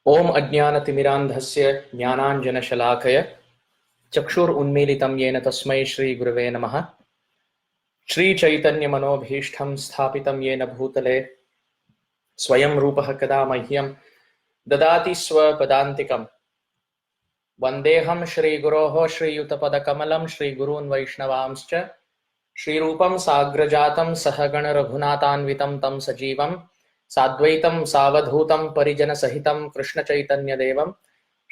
ओम अज्ञानतिमिरान्धस्य ज्ञानाञ्जनशलाकय चक्षुरुन्मीलितं येन तस्मै श्रीगुरवे नमः। श्रीचैतन्यमनोभीष्टं स्थापितं येन भूतले स्वयं रूपः कदा मह्यं ददाति स्वपदान्तिकं। वन्देऽहं श्रीगुरोः श्रीयुतपदकमलं श्रीगुरून् वैष्णवांश्च श्रीरूपं साग्रजातं सहगण रघुनाथान्वितं तं सजीवं साद्वैतं सावधूतं परिजनसहितं कृष्णचैतन्यदेवं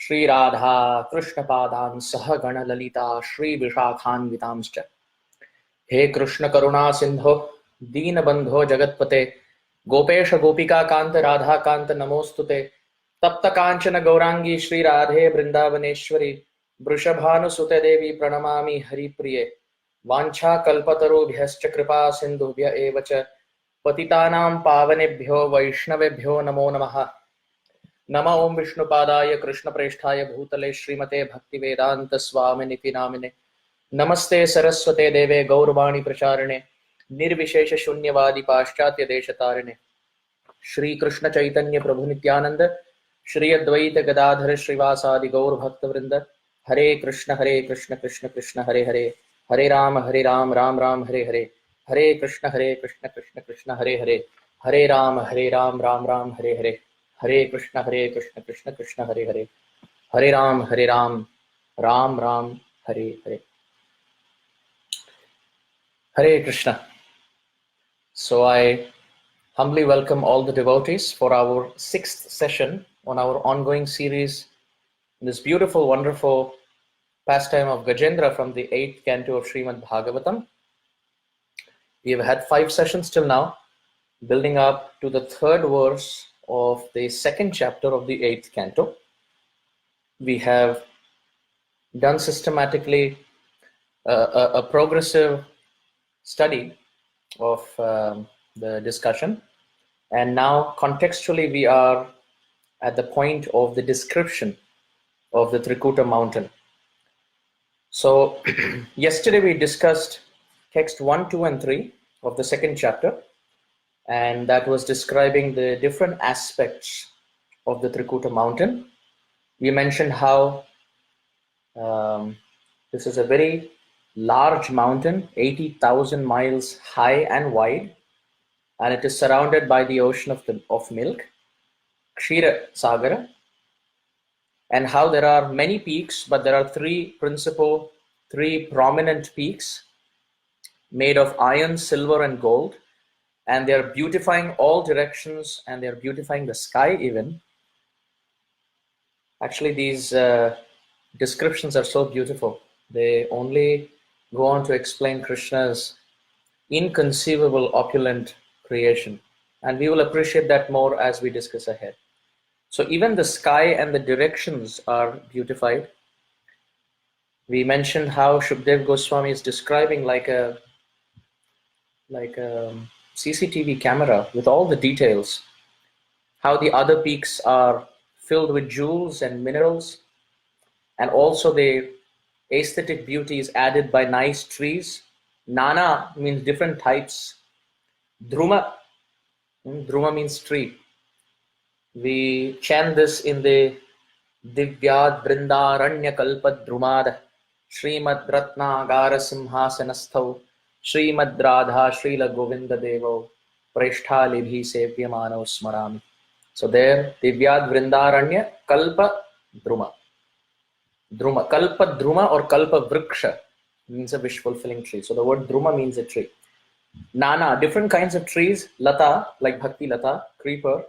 श्रीराधा कृष्णपादान् सहगण ललिता श्रीविशाखान्वितांश्च। हे कृष्ण करुणा सिंधो दीनबंधो जगत्पते गोपेश गोपिका कांत राधा कांत नमोस्तुते। तप्त कांचन गौरांगी श्री राधे वृंदावनेश्वरी वृषभानुसुते देवी प्रणमामि हरिप्रिये। वाञ्छा कल्पतरुभ्यश्च कृपा सिन्धुभ्य एव च पतितानां पावनेभ्यो वैष्णवेभ्यो नमो नमः। नमः ओं विष्णुपादाय कृष्णप्रेष्ठाय भूतले श्रीमते भक्तिवेदांत स्वामिनिति नामिने। नमस्ते सरस्वते देवे गौरवाणी प्रचारिणे निर्विशेष शून्यवादी पाश्चात्य देशतारिणे। श्री कृष्ण चैतन्य प्रभु नित्यानंद श्री अद्वैत गदाधर श्रीवासादि गौर भक्त वृंद। हरे कृष्ण कृष्ण कृष्ण हरे हरे, हरे राम राम राम हरे हरे, हरे कृष्ण कृष्ण कृष्ण हरे हरे, हरे राम राम राम हरे हरे, हरे कृष्ण कृष्ण कृष्ण हरे हरे, हरे Ram Ram Ram Hare Hare. Hare Krishna. So I humbly welcome all the devotees for our 6th session on our ongoing series, this beautiful, wonderful pastime of Gajendra from the 8th canto of Srimad Bhagavatam. We have had 5 sessions till now, building up to the 3rd verse of the 2nd chapter of the 8th canto. We have done systematically a progressive study of the discussion, and now contextually we are at the point of the description of the Trikuta mountain. So yesterday we discussed text 1, 2 and 3 of the 2nd chapter, and that was describing the different aspects of the Trikuta mountain. We mentioned how this is a very large mountain, 80,000 miles high and wide, and it is surrounded by the ocean of milk, Kshira Sagara, and how there are many peaks, but there are three prominent peaks made of iron, silver, and gold, and they are beautifying all directions, and they are beautifying the sky even. Actually, these descriptions are so beautiful. They only go on to explain Krishna's inconceivable opulent creation, and we will appreciate that more as we discuss ahead. So even the sky and the directions are beautified. We mentioned how Shukdev Goswami is describing like a CCTV camera with all the details, how the other peaks are filled with jewels and minerals, and also the aesthetic beauty is added by nice trees. Nana means different types. Druma means tree. We chant this in the Divyad Vrindaranya Kalpad Drumad Srimad Ratnagara Simhasanasthav Srimad Radha Srila Govinda Devo Preshta Libhi Sevyamano Smarami. So there, Divyad Vrindaranya Kalpa Druma. Druma. Kalpa Druma or Kalpa Vriksha means a wish fulfilling tree. So the word Druma means a tree. Nana, different kinds of trees. Lata, like Bhakti Lata, creeper.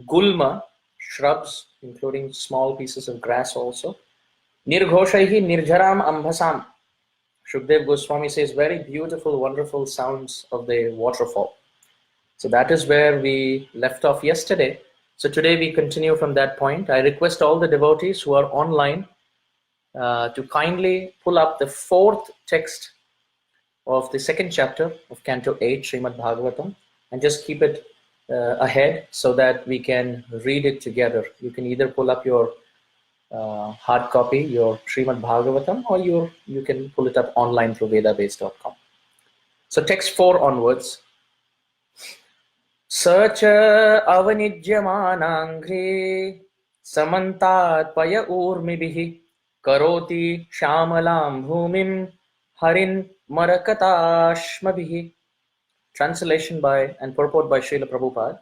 Gulma, shrubs, including small pieces of grass also. Nirghoshaihi nirjaram ambhasam. Shukdev Goswami says very beautiful, wonderful sounds of the waterfall. So that is where we left off yesterday. So today we continue from that point. I request all the devotees who are online to kindly pull up the 4th text of the 2nd chapter of Canto 8, Srimad Bhagavatam, and just keep it ahead so that we can read it together. You can either pull up your hard copy, your Srimad Bhagavatam, or you can pull it up online through vedabase.com. So text 4 onwards. Sacha avanijyamanangre Samantat paya urmibihi karoti shamalam bhumim harin marakatashmabihi. Translation by and purport by Srila Prabhupada.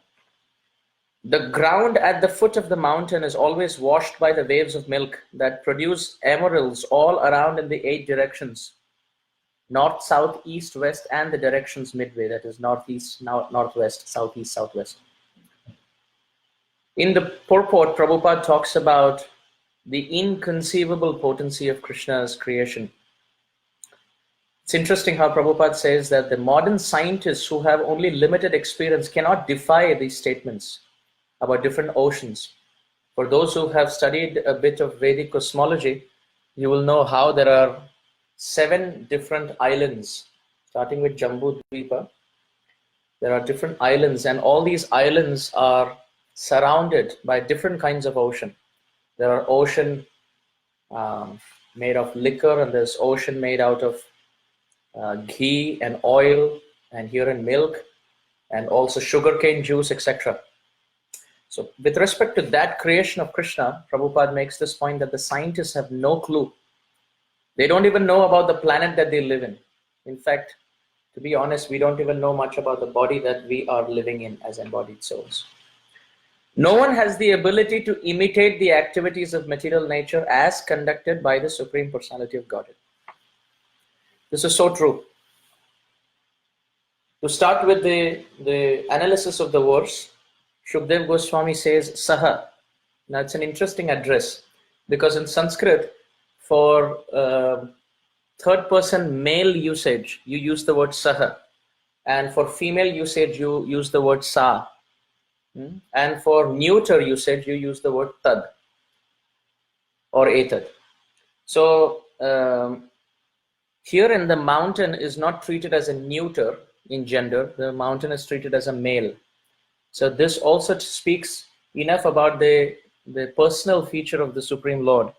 The ground at the foot of the mountain is always washed by the waves of milk that produce emeralds all around in the 8 directions: north, south, east, west, and the directions midway, that is northeast, northwest, southeast, southwest. In the purport, Prabhupada talks about the inconceivable potency of Krishna's creation. It's interesting how Prabhupada says that the modern scientists who have only limited experience cannot defy these statements about different oceans. For those who have studied a bit of Vedic cosmology, you will know how there are 7 different islands, starting with Jambu Dvipa. There are different islands, and all these islands are surrounded by different kinds of ocean. There are ocean made of liquor, and there's ocean made out of ghee and oil, and here in milk, and also sugarcane juice, etc. So with respect to that creation of Krishna, Prabhupada makes this point that the scientists have no clue. They don't even know about the planet that they live in. In fact, to be honest, we don't even know much about the body that we are living in as embodied souls. No one has the ability to imitate the activities of material nature as conducted by the Supreme Personality of Godhead. This is so true. To start with the analysis of the verse, Shukdev Goswami says Saha. Now it's an interesting address because in Sanskrit, for third person male usage, you use the word Saha, and for female usage, you use the word Sa, and for neuter usage, you use the word Tad or Etad. So here in the mountain is not treated as a neuter in gender, the mountain is treated as a male. So this also speaks enough about the personal feature of the Supreme Lord.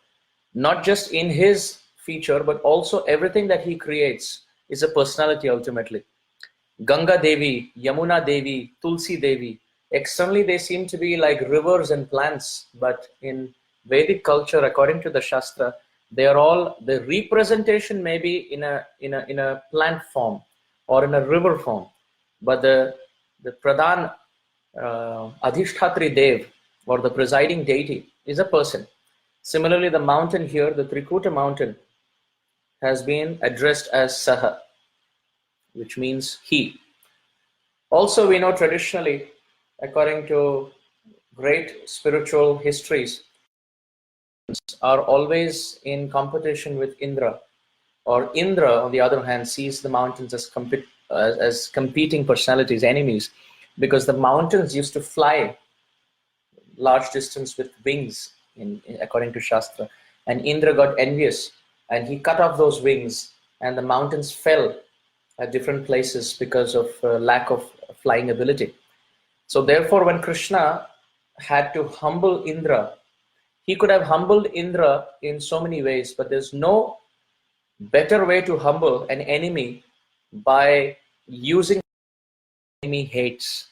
Not just in his feature, but also everything that he creates is a personality ultimately. Ganga Devi, Yamuna Devi, Tulsi Devi, externally they seem to be like rivers and plants, but in Vedic culture, according to the Shastra, they are all, the representation may be in a plant form or in a river form, but the Pradhan Adhishthatri Dev, or the presiding deity, is a person. Similarly, the mountain here, the Trikuta mountain, has been addressed as Saha, which means he. Also, we know traditionally, according to great spiritual histories, are always in competition with Indra, or Indra, on the other hand, sees the mountains as competing personalities, enemies, because the mountains used to fly large distance with wings, according to Shastra, and Indra got envious and he cut off those wings, and the mountains fell at different places because of lack of flying ability. So therefore, when Krishna had to humble Indra, he could have humbled Indra in so many ways, but there's no better way to humble an enemy by using enemy hates.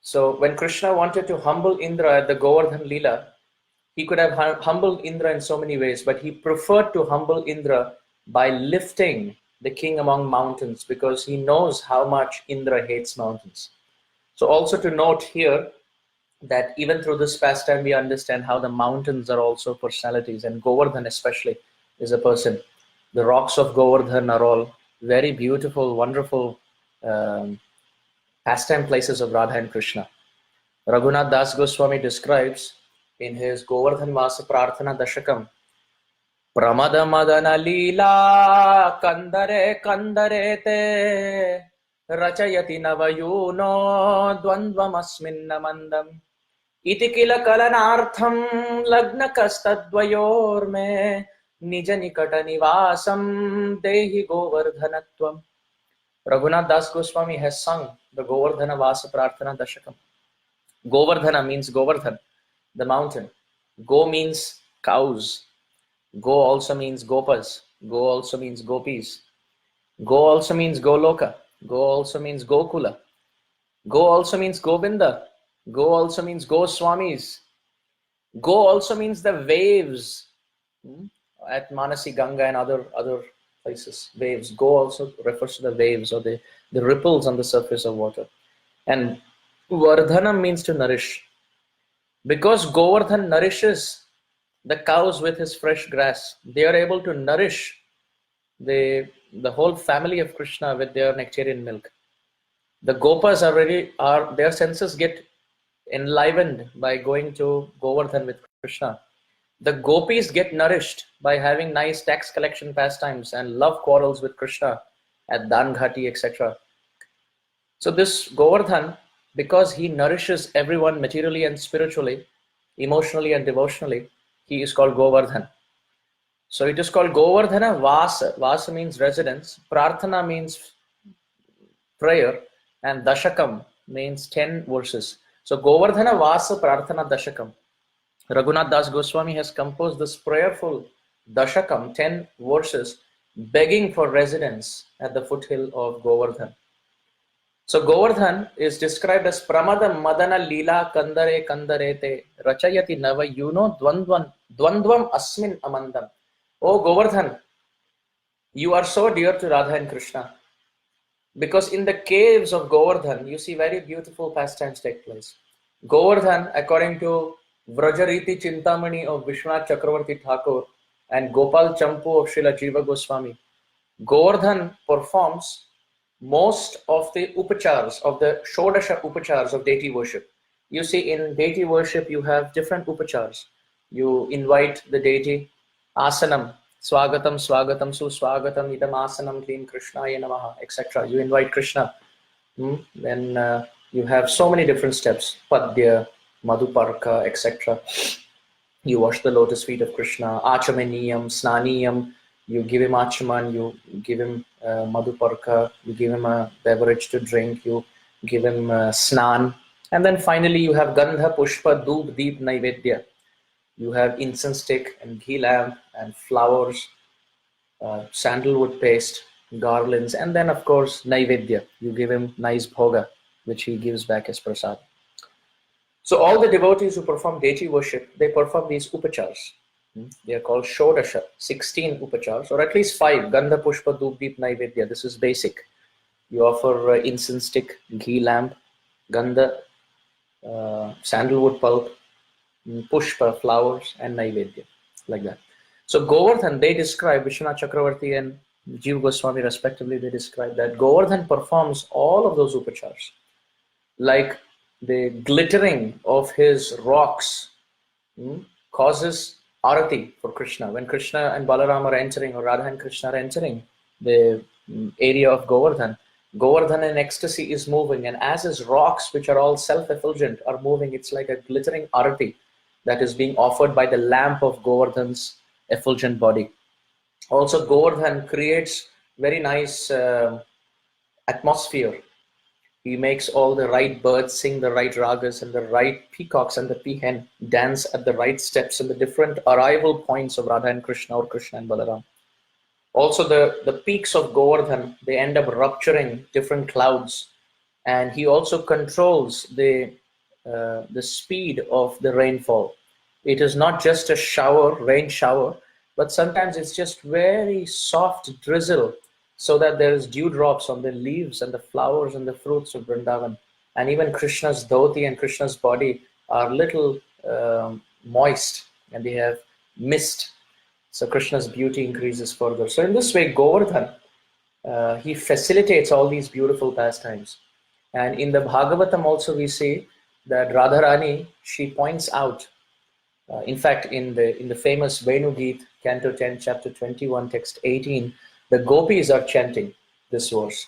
So when Krishna wanted to humble Indra at the Govardhan Lila, he could have humbled Indra in so many ways, but he preferred to humble Indra by lifting the king among mountains, because he knows how much Indra hates mountains. So also to note here that even through this pastime we understand how the mountains are also personalities, and Govardhan especially is a person. The rocks of Govardhan are all very beautiful, wonderful pastime places of Radha and Krishna. Raghunath Das Goswami describes in his Govardhan Vasa Prarthana Dashakam, Pramada Madana Lila Kandare Kandare Te Rachayati Navayuno Dvandvam Asminna Mandam Iti Kila Kalanartham Lagna Kastadvayorme Nija Nikata Nivasam Dehi Govardhanatvam. Raghunath Das Goswami has sung the Govardhana Vasa Prarthana Dashakam. Govardhana means Govardhan, the mountain. Go means cows. Go also means Gopas. Go also means Gopis. Go also means Goloka. Go also means Gokula. Go also means Govinda. Go also means Goswamis. Go also means the waves, hmm, at Manasi Ganga and other places. Waves. Go also refers to the waves or the ripples on the surface of water. And Vardhanam means to nourish. Because Govardhan nourishes the cows with his fresh grass, they are able to nourish the whole family of Krishna with their nectarian milk. The Gopas are their senses get enlivened by going to Govardhan with Krishna. The gopis get nourished by having nice tax collection pastimes and love quarrels with Krishna at Danghati, etc. So this Govardhan, because he nourishes everyone materially and spiritually, emotionally and devotionally, he is called Govardhan. So it is called Govardhana Vasa. Vasa means residence. Prarthana means prayer, and Dashakam means 10 verses. So Govardhana Vasa Prarthana Dashakam. Raghunath Das Goswami has composed this prayerful Dashakam, 10 verses, begging for residence at the foothill of Govardhan. So Govardhan is described as Pramada Madana Lila Kandare Kandarete Rachayati Nava Yuno Dwandvam Asmin Amandam. Oh Govardhan, you are so dear to Radha and Krishna. Because in the caves of Govardhan, you see very beautiful pastimes take place. Govardhan, according to Vrajariti Chintamani of Vishwanath Chakravarti Thakur and Gopal Champu of Srila Jiva Goswami, Govardhan performs most of the upachars, of the Shodasha upachars of deity worship. You see, in deity worship, you have different upachars. You invite the deity, asanam, swagatam, swagatam, suswagatam, idam asanam, klim krishnaya namaha, etc. You invite Krishna. Then you have so many different steps, padya, madhuparka, etc. You wash the lotus feet of Krishna, achamaniyam, snaniyam, you give him achaman, you give him madhuparka, you give him a beverage to drink, you give him snan, and then finally you have gandha, pushpa, doob, deep, naivedya. You have incense stick and ghee lamp and flowers, sandalwood paste, garlands, and then of course naivedya. You give him nice bhoga, which he gives back as prasad. So all the devotees who perform deity worship, they perform these upachars. They are called Shodasha, 16 upachars, or at least 5. Gandha, Pushpa, Dhoop, Deep, Naivedya. This is basic. You offer incense stick, ghee lamp, Gandha, sandalwood pulp, Pushpa, flowers, and Naivedya, like that. So Govardhan, they describe, Vishwanath Chakravarti and Jiva Goswami respectively, they describe that Govardhan performs all of those upachars. Like the glittering of his rocks causes arati for Krishna. When Krishna and Balaram are entering, or Radha and Krishna are entering the area of Govardhan, Govardhan in ecstasy is moving, and as his rocks, which are all self-effulgent, are moving, it's like a glittering arati that is being offered by the lamp of Govardhan's effulgent body. Also, Govardhan creates very nice atmosphere. He makes all the right birds sing the right ragas, and the right peacocks and the peahen dance at the right steps in the different arrival points of Radha and Krishna, or Krishna and Balaram. Also, the peaks of Govardhan, they end up rupturing different clouds, and he also controls the speed of the rainfall. It is not just a shower, rain shower, but sometimes it's just very soft drizzle, so that there is dewdrops on the leaves and the flowers and the fruits of Vrindavan. And even Krishna's dhoti and Krishna's body are little moist, and they have mist. So Krishna's beauty increases further. So in this way, Govardhan, he facilitates all these beautiful pastimes. And in the Bhagavatam also we see that Radharani, she points out, in fact, in the famous Venu Geet, Canto 10, Chapter 21, Text 18, the gopis are chanting this verse.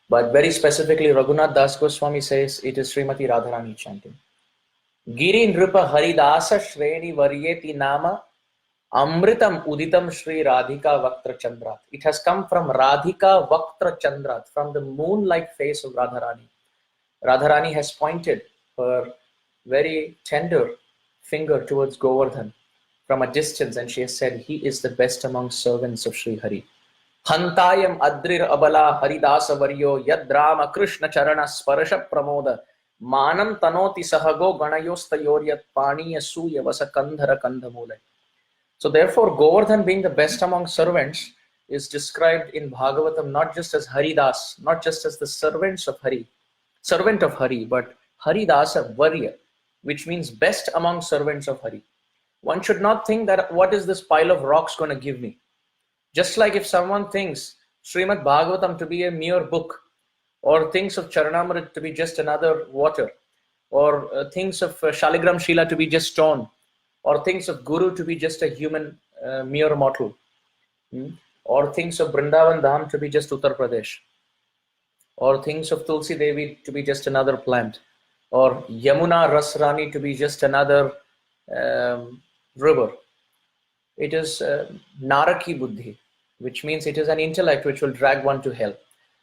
But very specifically, Raghunath Das Goswami says it is Srimati Radharani chanting. Giri Nripa Haridasa Shreni Varyeti Nama Amritam Uditam Shri Radhika Vaktra Chandrat. It has come from Radhika Vaktra Chandrat, from the moon-like face of Radharani. Radharani has pointed her very tender finger towards Govardhan from a distance, and she has said, he is the best among servants of Sri Hari. Hantayam Adrir Abala Haridasa Varyo Yadrama Krishna Charana Sparasha Pramoda Manam tanoti sahago ganayostayoryat pani asuya vasa kandhara kandhamule. So therefore, Govardhan being the best among servants is described in Bhagavatam not just as Haridas, not just as the servant of Hari, but Haridasa Varya, which means best among servants of Hari. One should not think that what is this pile of rocks going to give me? Just like if someone thinks Srimad Bhagavatam to be a mere book, or thinks of Charanamrit to be just another water, or thinks of Shaligram Shila to be just stone, or thinks of Guru to be just a human mere mortal, or thinks of Brindavan Dham to be just Uttar Pradesh, or thinks of Tulsi Devi to be just another plant, or Yamuna Rasrani to be just another river. It is Naraki Buddhi, which means it is an intellect which will drag one to hell.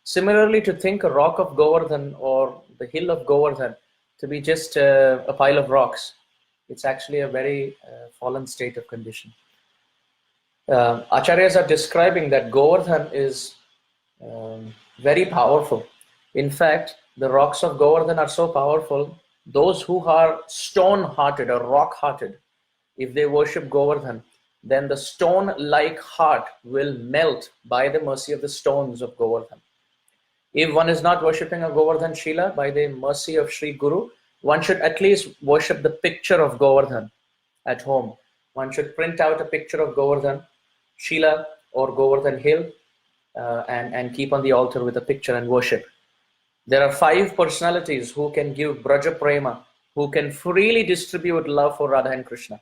Similarly, to think a rock of Govardhan or the hill of Govardhan to be just a pile of rocks, it's actually a very fallen state of condition. Acharyas are describing that Govardhan is very powerful. In fact, the rocks of Govardhan are so powerful, those who are stone-hearted or rock-hearted, if they worship Govardhan, then the stone-like heart will melt by the mercy of the stones of Govardhan. If one is not worshipping a Govardhan Shila, by the mercy of Sri Guru, one should at least worship the picture of Govardhan at home. One should print out a picture of Govardhan Shila or Govardhan Hill and keep on the altar with a picture and worship. There are 5 personalities who can give Braja Prema, who can freely distribute love for Radha and Krishna.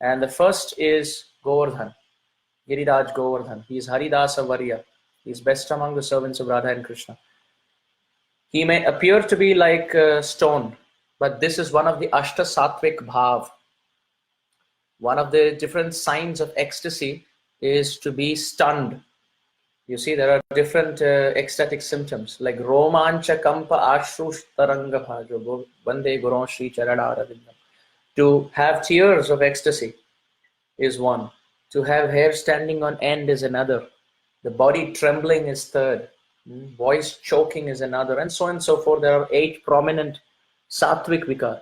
And the first is Govardhan, Giriraj Govardhan. He is Haridasa Varya. He is best among the servants of Radha and Krishna. He may appear to be like a stone, but this is one of the Ashta Satvik Bhav. One of the different signs of ecstasy is to be stunned. You see, there are different ecstatic symptoms like Romancha Kampa Ashrush Taranga Bhajo Vande Guron Shri Charanaravidam. To have tears of ecstasy is one. To have hair standing on end is another. The body trembling is third. Voice choking is another, and so on and so forth. There are 8 prominent Sattvic Vikar.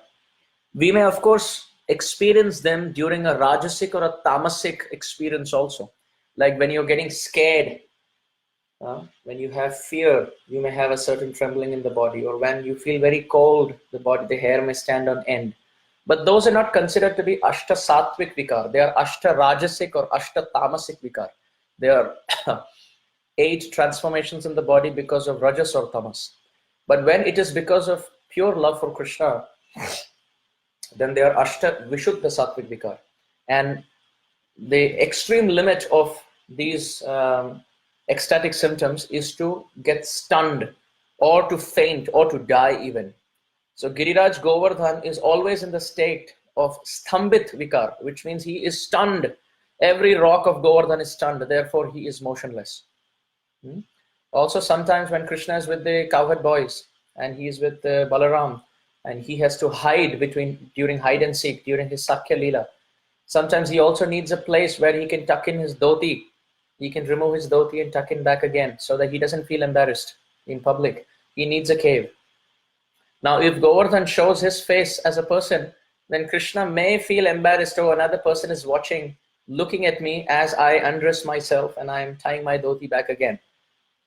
We may, of course, experience them during a Rajasic or a Tamasic experience also. Like when you're getting scared, when you have fear, you may have a certain trembling in the body, or when you feel very cold, the hair may stand on end. But those are not considered to be Ashta Sattvic Vikar. They are Ashta Rajasic or Ashta Tamasic Vikar. They are 8 transformations in the body because of Rajas or Tamas. But when it is because of pure love for Krishna, then they are Ashta Vishuddha Sattvic Vikar. And the extreme limit of these ecstatic symptoms is to get stunned or to faint or to die even. So Giriraj Govardhan is always in the state of Stambit Vikar, which means he is stunned. Every rock of Govardhan is stunned, therefore he is motionless. Also, sometimes when Krishna is with the cowherd boys and he is with Balaram and he has to hide during hide and seek, during his Sakya Leela, sometimes he also needs a place where he can tuck in his dhoti. He can remove his dhoti and tuck in back again so that he doesn't feel embarrassed in public. He needs a cave. Now, if Govardhan shows his face as a person, then Krishna may feel embarrassed. Oh, another person is watching, looking at me as I undress myself and I am tying my dhoti back again.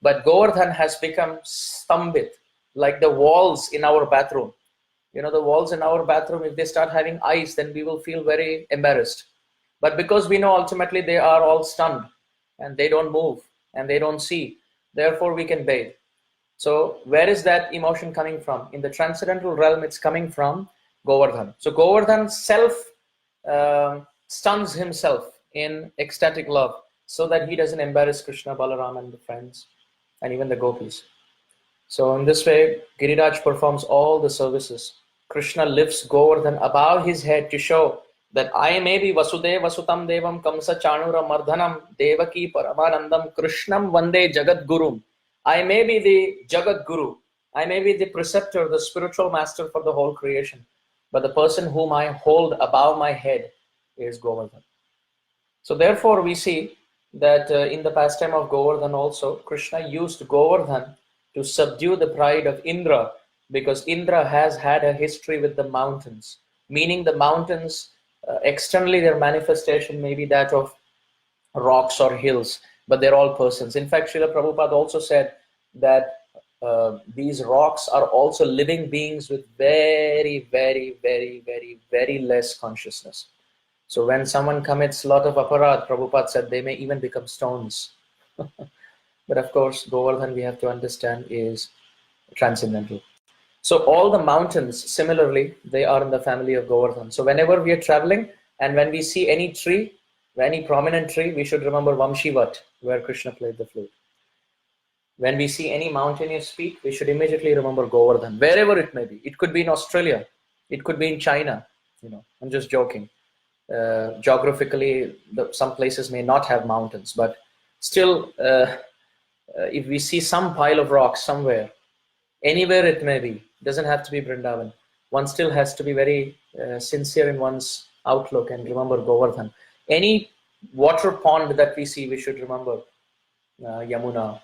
But Govardhan has become stambit, like the walls in our bathroom. You know, the walls in our bathroom, if they start having ice, then we will feel very embarrassed. But because we know ultimately they are all stunned and they don't move and they don't see, therefore we can bathe. So where is that emotion coming from? In the transcendental realm, it's coming from Govardhan. So Govardhan stuns himself in ecstatic love so that he doesn't embarrass Krishna, Balaram and the friends and even the gopis. So in this way, Giriraj performs all the services. Krishna lifts Govardhan above his head to show that I may be Vasudeva Vasutam Devam Kamsa Chanura Mardhanam Devaki Paramanandam Krishnam Vande Jagat Gurum. I may be the Jagat Guru. I may be the preceptor, the spiritual master for the whole creation. But the person whom I hold above my head is Govardhan. So therefore we see that in the pastime of Govardhan also, Krishna used Govardhan to subdue the pride of Indra because Indra has had a history with the mountains, meaning the mountains, externally their manifestation may be that of rocks or hills, but they're all persons. In fact, Srila Prabhupada also said that these rocks are also living beings with very, very, very, very, very less consciousness. So when someone commits a lot of aparad, Prabhupada said they may even become stones. But of course, Govardhan, we have to understand, is transcendental. So all the mountains, similarly, they are in the family of Govardhan. So whenever we are traveling and when we see any tree, any prominent tree, we should remember Vamshivat, where Krishna played the flute. When we see any mountainous peak, we should immediately remember Govardhan, wherever it may be. It could be in Australia, it could be in China. I'm just joking. Geographically, some places may not have mountains, but still, if we see some pile of rocks somewhere, anywhere it may be, doesn't have to be Vrindavan, one still has to be very sincere in one's outlook and remember Govardhan. Any water pond that we see, we should remember Yamuna.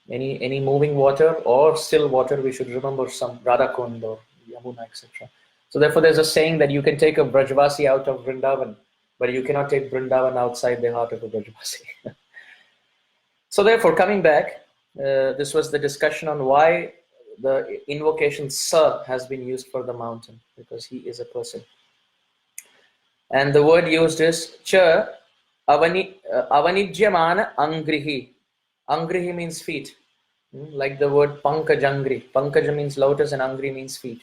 Any moving water or still water, we should remember some Radhakund or Yamuna, etc. So therefore, there's a saying that you can take a Brajvasi out of Vrindavan, but you cannot take Vrindavan outside the heart of a Brajvasi. So therefore, coming back, this was the discussion on why the invocation Sa has been used for the mountain, because he is a person. And the word used is Cha Avanijyamana Angrihi. Angrihi means feet, like the word Pankajangri. Pankaja means lotus and Angri means feet.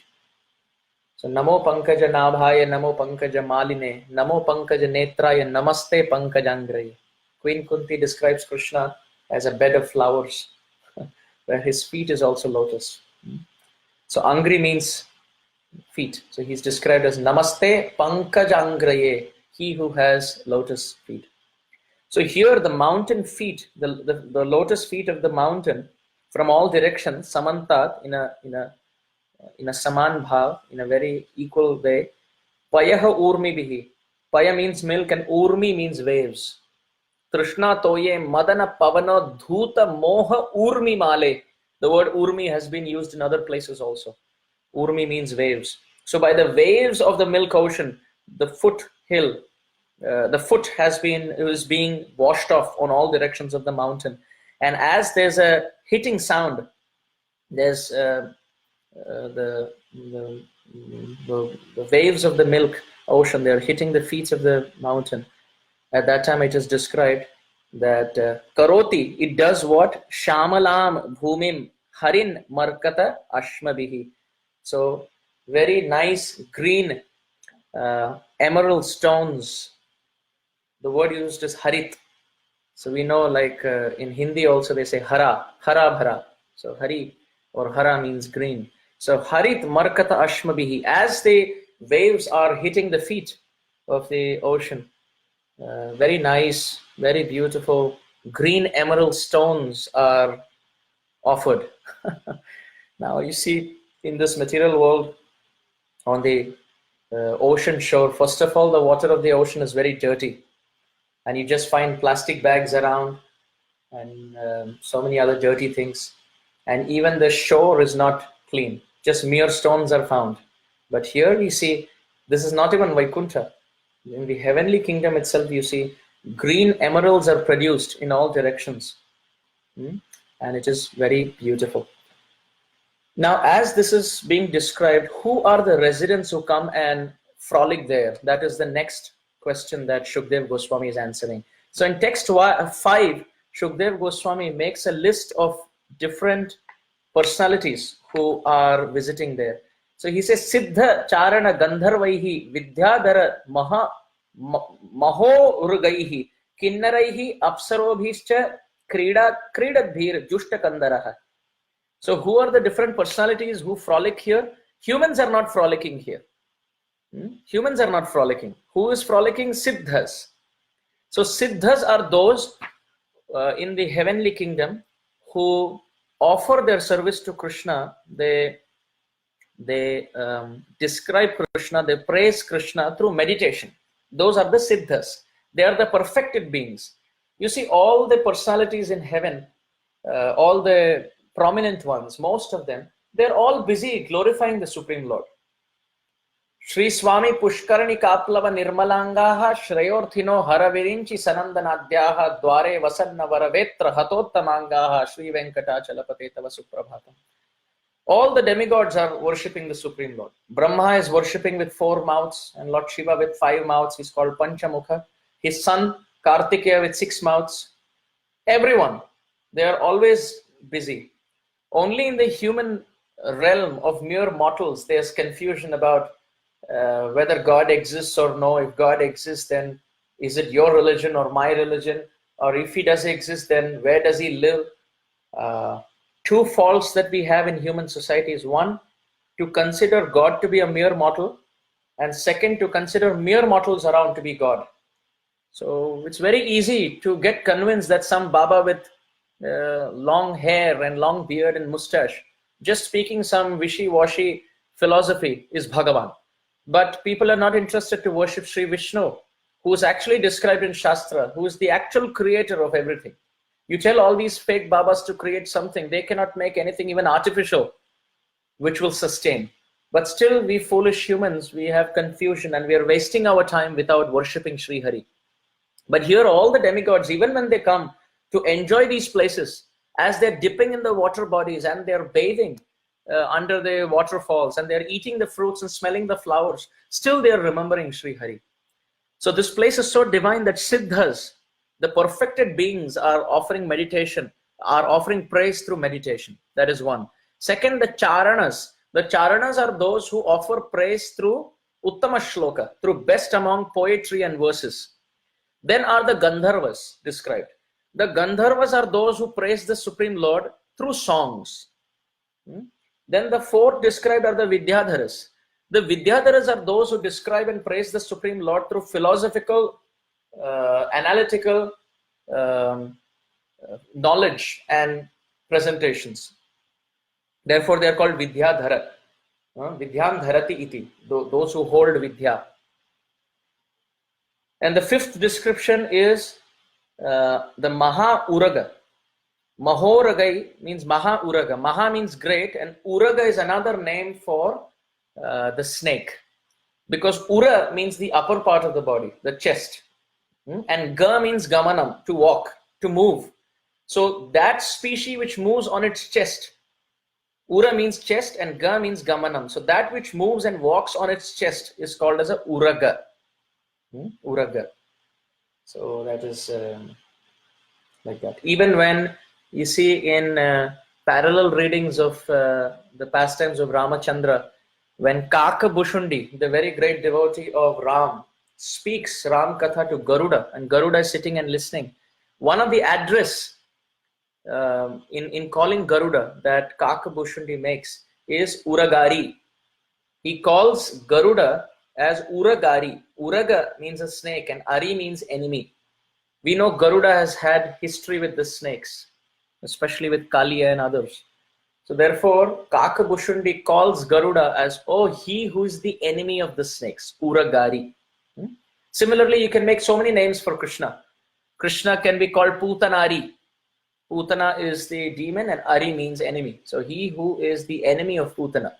So Namo Pankaja Nabhaya, Namo Pankaja Maline, Namo Pankaja Netraya, Namaste Pankajangraye. Queen Kunti describes Krishna as a bed of flowers, where his feet is also lotus. So Angri means feet. So he's described as Namaste Pankajangraye, he who has lotus feet. So here the mountain feet, the lotus feet of the mountain, from all directions, samantat, in a saman bhav, in a very equal way. Payaha urmi bihi. Paya means milk and urmi means waves. Trishna toye madana pavana dhuta moha urmi male. The word urmi has been used in other places also. Urmi means waves. So by the waves of the milk ocean, the foot is being washed off on all directions of the mountain. And as there's a hitting sound, there's the waves of the milk ocean, they're hitting the feet of the mountain. At that time it is described that Karoti, it does what? Shamalam bhumim harin markata ashmabihi. So very nice green emerald stones. The word used is harit. So we know, like in Hindi also they say hara bhara. So hari or hara means green. So harit markata ashmabihi. As the waves are hitting the feet of the ocean, very nice, very beautiful green emerald stones are offered. Now you see, in this material world, on the ocean shore, first of all, the water of the ocean is very dirty, and you just find plastic bags around and so many other dirty things, and even the shore is not clean, just mere stones are found. But here we see, this is not even Vaikuntha. In the heavenly kingdom itself, you see green emeralds are produced in all directions, and it is very beautiful. Now, as this is being described, who are the residents who come and frolic there? That is the next question that Shukdev Goswami is answering. So in text 5, Shukdev Goswami makes a list of different personalities who are visiting there. So he says, Siddha Charana Gandharvaihi Vidyadhara Maho Urgaihi Kinnaraihi Apsarobhischa Kridadbhir Jushta Kandaraha. So who are the different personalities who frolic here? Humans are not frolicking here. Humans are not frolicking. Who is frolicking? Siddhas. So Siddhas are those in the heavenly kingdom who offer their service to Krishna. They describe Krishna, they praise Krishna through meditation. Those are the Siddhas. They are the perfected beings. You see, all the personalities in heaven, all the prominent ones, most of them, they're all busy glorifying the Supreme Lord. Shri Swami Pushkarani Kaplava Nirmalangaha Shrayorthino Haravirinchi Sanandanadhyaha Dware Vasanna Varavetra Hatottamangaha Shri Venkatachalapate Tava Suprabhatam. All the demigods are worshipping the Supreme Lord. Brahma is worshipping with 4 mouths, and Lord Shiva with 5 mouths. He's called Panchamukha. His son Kartikeya with 6 mouths. Everyone, they are always busy. Only in the human realm of mere mortals, there's confusion about whether God exists or no. If God exists, then is it your religion or my religion? Or if he does exist, then where does he live? 2 faults that we have in human society is, 1, to consider God to be a mere mortal, and 2nd, to consider mere mortals around to be God. So it's very easy to get convinced that some Baba with long hair and long beard and mustache, just speaking some wishy-washy philosophy, is Bhagavan. But people are not interested to worship Sri Vishnu, who is actually described in Shastra, who is the actual creator of everything. You tell all these fake Babas to create something, they cannot make anything even artificial which will sustain. But still, we foolish humans, we have confusion and we are wasting our time without worshipping Sri Hari. But here all the demigods, even when they come to enjoy these places, as they're dipping in the water bodies and they're bathing under the waterfalls and they're eating the fruits and smelling the flowers, still they're remembering Sri Hari. So this place is so divine that Siddhas, the perfected beings, are offering meditation, are offering praise through meditation. That is 1. 2nd, the Charanas. The Charanas are those who offer praise through Uttama Shloka, through best among poetry and verses. Then are the Gandharvas described. The Gandharvas are those who praise the Supreme Lord through songs. Then the 4th described are the Vidyadharas. The Vidyadharas are those who describe and praise the Supreme Lord through philosophical, analytical knowledge and presentations. Therefore, they are called Vidyadhara. Vidyam dharati iti, those who hold Vidya. And the 5th description is the Maha Uraga. Mahoragai means Maha Uraga. Maha means great, and Uraga is another name for the snake. Because Ura means the upper part of the body, the chest. And Ga means Gamanam, to walk, to move. So that species which moves on its chest, Ura means chest and Ga means Gamanam. So that which moves and walks on its chest is called as a Uraga. Uraga. So that is like that. Even when you see in parallel readings of the pastimes of Ramachandra, when Kaka Bushundi, the very great devotee of Ram, speaks Ram Katha to Garuda, and Garuda is sitting and listening, one of the address in calling Garuda that Kaka Bushundi makes is Uragari. He calls Garuda as Uragari. Uraga means a snake and Ari means enemy. We know Garuda has had history with the snakes, especially with Kaliya and others. So therefore, Kaka Bushundi calls Garuda as, oh, he who is the enemy of the snakes, Uragari. Similarly, you can make so many names for Krishna. Krishna can be called Putanari. Putana is the demon and Ari means enemy. So he who is the enemy of Putana.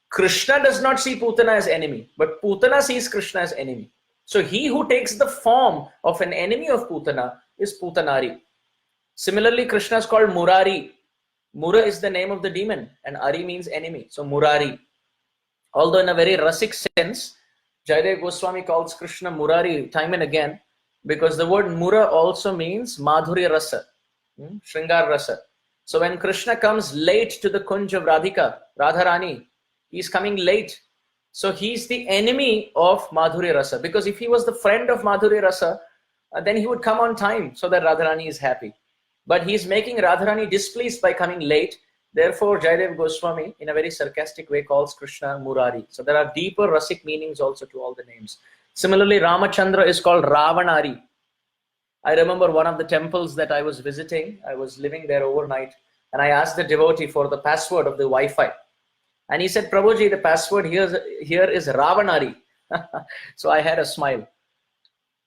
Krishna does not see Putana as enemy, but Putana sees Krishna as enemy. So he who takes the form of an enemy of Putana is Putanari. Similarly, Krishna is called Murari. Mura is the name of the demon and Ari means enemy. So Murari. Although in a very Rasik sense, Jayadev Goswami calls Krishna Murari time and again, because the word Mura also means Madhurya Rasa, Shringar Rasa. So when Krishna comes late to the Kunj of Radhika, Radharani, he's coming late. So he's the enemy of Madhurya Rasa, because if he was the friend of Madhurya Rasa, then he would come on time so that Radharani is happy. But he's making Radharani displeased by coming late. Therefore, Jayadev Goswami, in a very sarcastic way, calls Krishna Murari. So there are deeper Rasik meanings also to all the names. Similarly, Ramachandra is called Ravanari. I remember one of the temples that I was visiting. I was living there overnight, and I asked the devotee for the password of the Wi-Fi. And he said, Prabhuji, the password here is Ravanari. So I had a smile,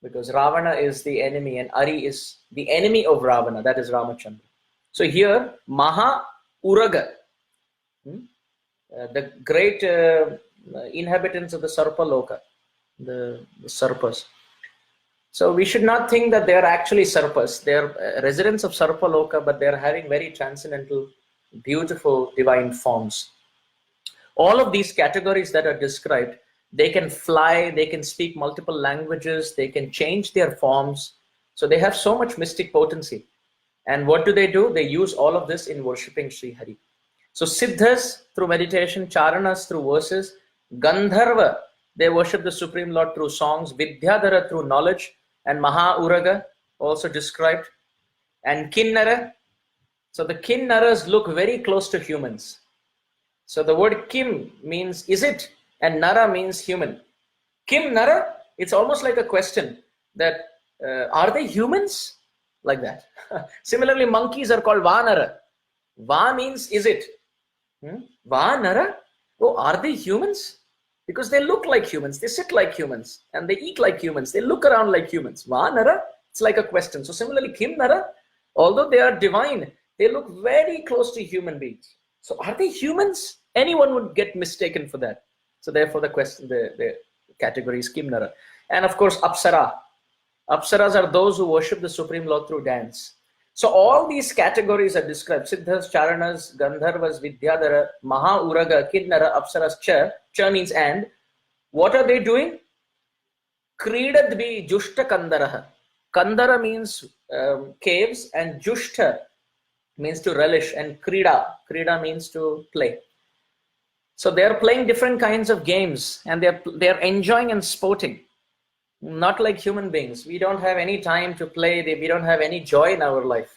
because Ravana is the enemy and Ari is the enemy of Ravana. That is Ramachandra. So here, Maha Uraga. the great inhabitants of the Sarpa Loka, the Sarpas. So we should not think that they are actually Sarpas. They are residents of Sarpa Loka, but they are having very transcendental, beautiful, divine forms. All of these categories that are described, they can fly, they can speak multiple languages, they can change their forms. So they have so much mystic potency. And what do? They use all of this in worshipping Sri Hari. So Siddhas through meditation, Charanas through verses, Gandharva, they worship the Supreme Lord through songs, Vidyadhara through knowledge, and Maha Uraga also described, and Kinnara. So the Kinnaras look very close to humans. So the word Kim means is it, and Nara means human. Kim Nara, it's almost like a question that are they humans? Like that. Similarly, monkeys are called Vanara. Va means is it. Vanara? Oh, are they humans? Because they look like humans, they sit like humans, and they eat like humans, they look around like humans. Vanara, it's like a question. So similarly, Kim Nara, although they are divine, they look very close to human beings. So are they humans? Anyone would get mistaken for that. So therefore the question, the category is Kim Nara. And of course, Apsara. Apsaras are those who worship the Supreme Lord through dance. So all these categories are described. Siddhas, Charanas, Gandharvas, Vidyadhara, Maha Uraga, Kinnara, Apsaras, Cha. Cha means and. What are they doing? Kridadvi Jushta Kandaraha. Kandara means caves, and Jushta means to relish, and Krida. Krida means to play. So they are playing different kinds of games, and they are enjoying and sporting. Not like human beings. We don't have any time to play. We don't have any joy in our life.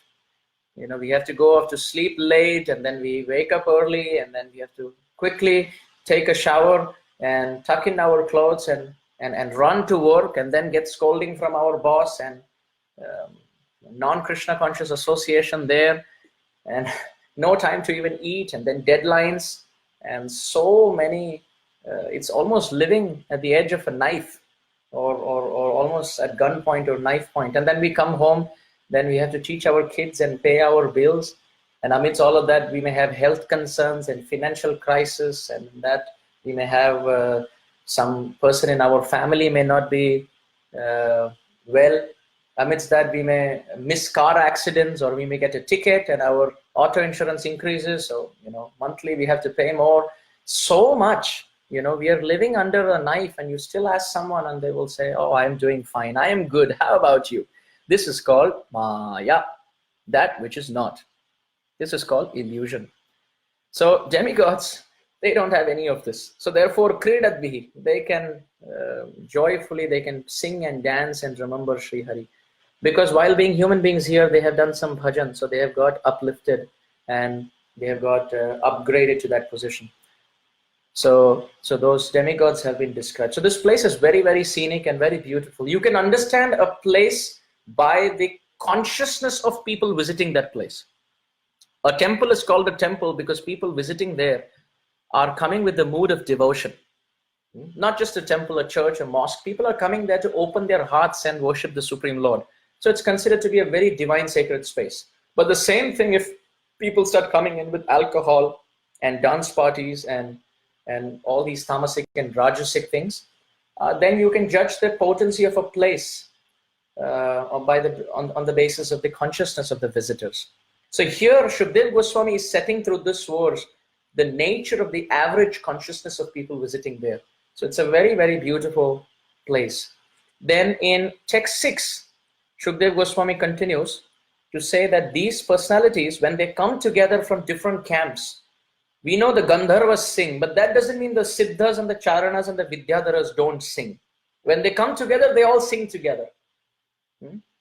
We have to go off to sleep late, and then we wake up early, and then we have to quickly take a shower and tuck in our clothes and run to work, and then get scolding from our boss, and non-Krishna conscious association there, and no time to even eat, and then deadlines, and so many. It's almost living at the edge of a knife, or almost at gunpoint or knife point. And then we come home, then we have to teach our kids and pay our bills, and amidst all of that we may have health concerns and financial crisis, and that we may have some person in our family may not be well. Amidst that we may miss car accidents, or we may get a ticket and our auto insurance increases, so monthly we have to pay more. So much. We are living under a knife, and you still ask someone and they will say, oh, I am doing fine, I am good, how about you? This is called Maya, that which is not. This is called illusion. So demigods, they don't have any of this. So therefore, Kridadvihi, they can joyfully, they can sing and dance and remember Sri Hari. Because while being human beings here, they have done some bhajan, so they have got uplifted and they have got upgraded to that position. So those demigods have been described. So this place is very, very scenic and very beautiful. You can understand a place by the consciousness of people visiting that place. A temple is called a temple because people visiting there are coming with the mood of devotion. Not just a temple, a church, a mosque. People are coming there to open their hearts and worship the Supreme Lord. So it's considered to be a very divine, sacred space. But the same thing if people start coming in with alcohol and dance parties and all these tamasic and rajasic things, then you can judge the potency of a place on the basis of the consciousness of the visitors. So here Shukdev Goswami is setting through this verse the nature of the average consciousness of people visiting there. So it's a very, very beautiful place. Then in text 6, Shukdev Goswami continues to say that these personalities, when they come together from different camps, we know the Gandharvas sing, but that doesn't mean the Siddhas and the Charanas and the Vidyadharas don't sing. When they come together, they all sing together.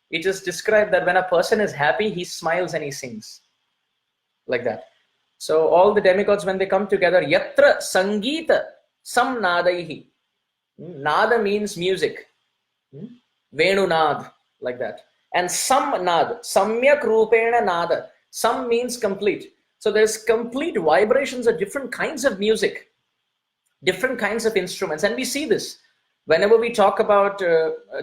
It is described that when a person is happy, he smiles and he sings. Like that. So all the demigods, when they come together, Yatra Sangeeta Sam Nadaihi. Nada means music. Venunad, like that. And Sam Nad, Samyak Rupena Nada. Sam means complete. So there's complete vibrations of different kinds of music, different kinds of instruments. And we see this whenever we talk about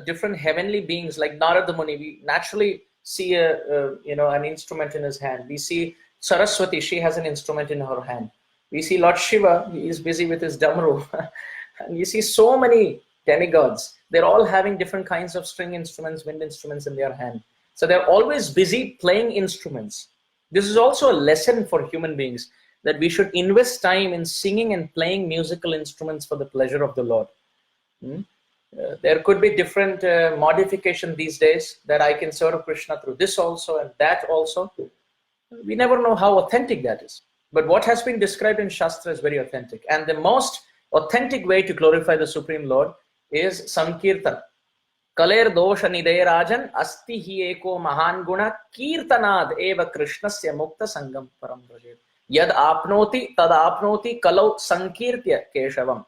different heavenly beings like Narada Muni. We naturally see an instrument in his hand. We see Saraswati, she has an instrument in her hand. We see Lord Shiva, he is busy with his Damaru. And you see so many demigods. They're all having different kinds of string instruments, wind instruments in their hand. So they're always busy playing instruments. This is also a lesson for human beings, that we should invest time in singing and playing musical instruments for the pleasure of the Lord. There could be different modification these days, that I can serve Krishna through this also and that also. We never know how authentic that is. But what has been described in Shastra is very authentic. And the most authentic way to glorify the Supreme Lord is Sankirtan. Kaler dosha nidaya rajan asti hi eko mahan guna kirtanad eva krishnasya mukta sangam param vrajet. Yad apnoti tad apnoti kalau sankirtya keshavam.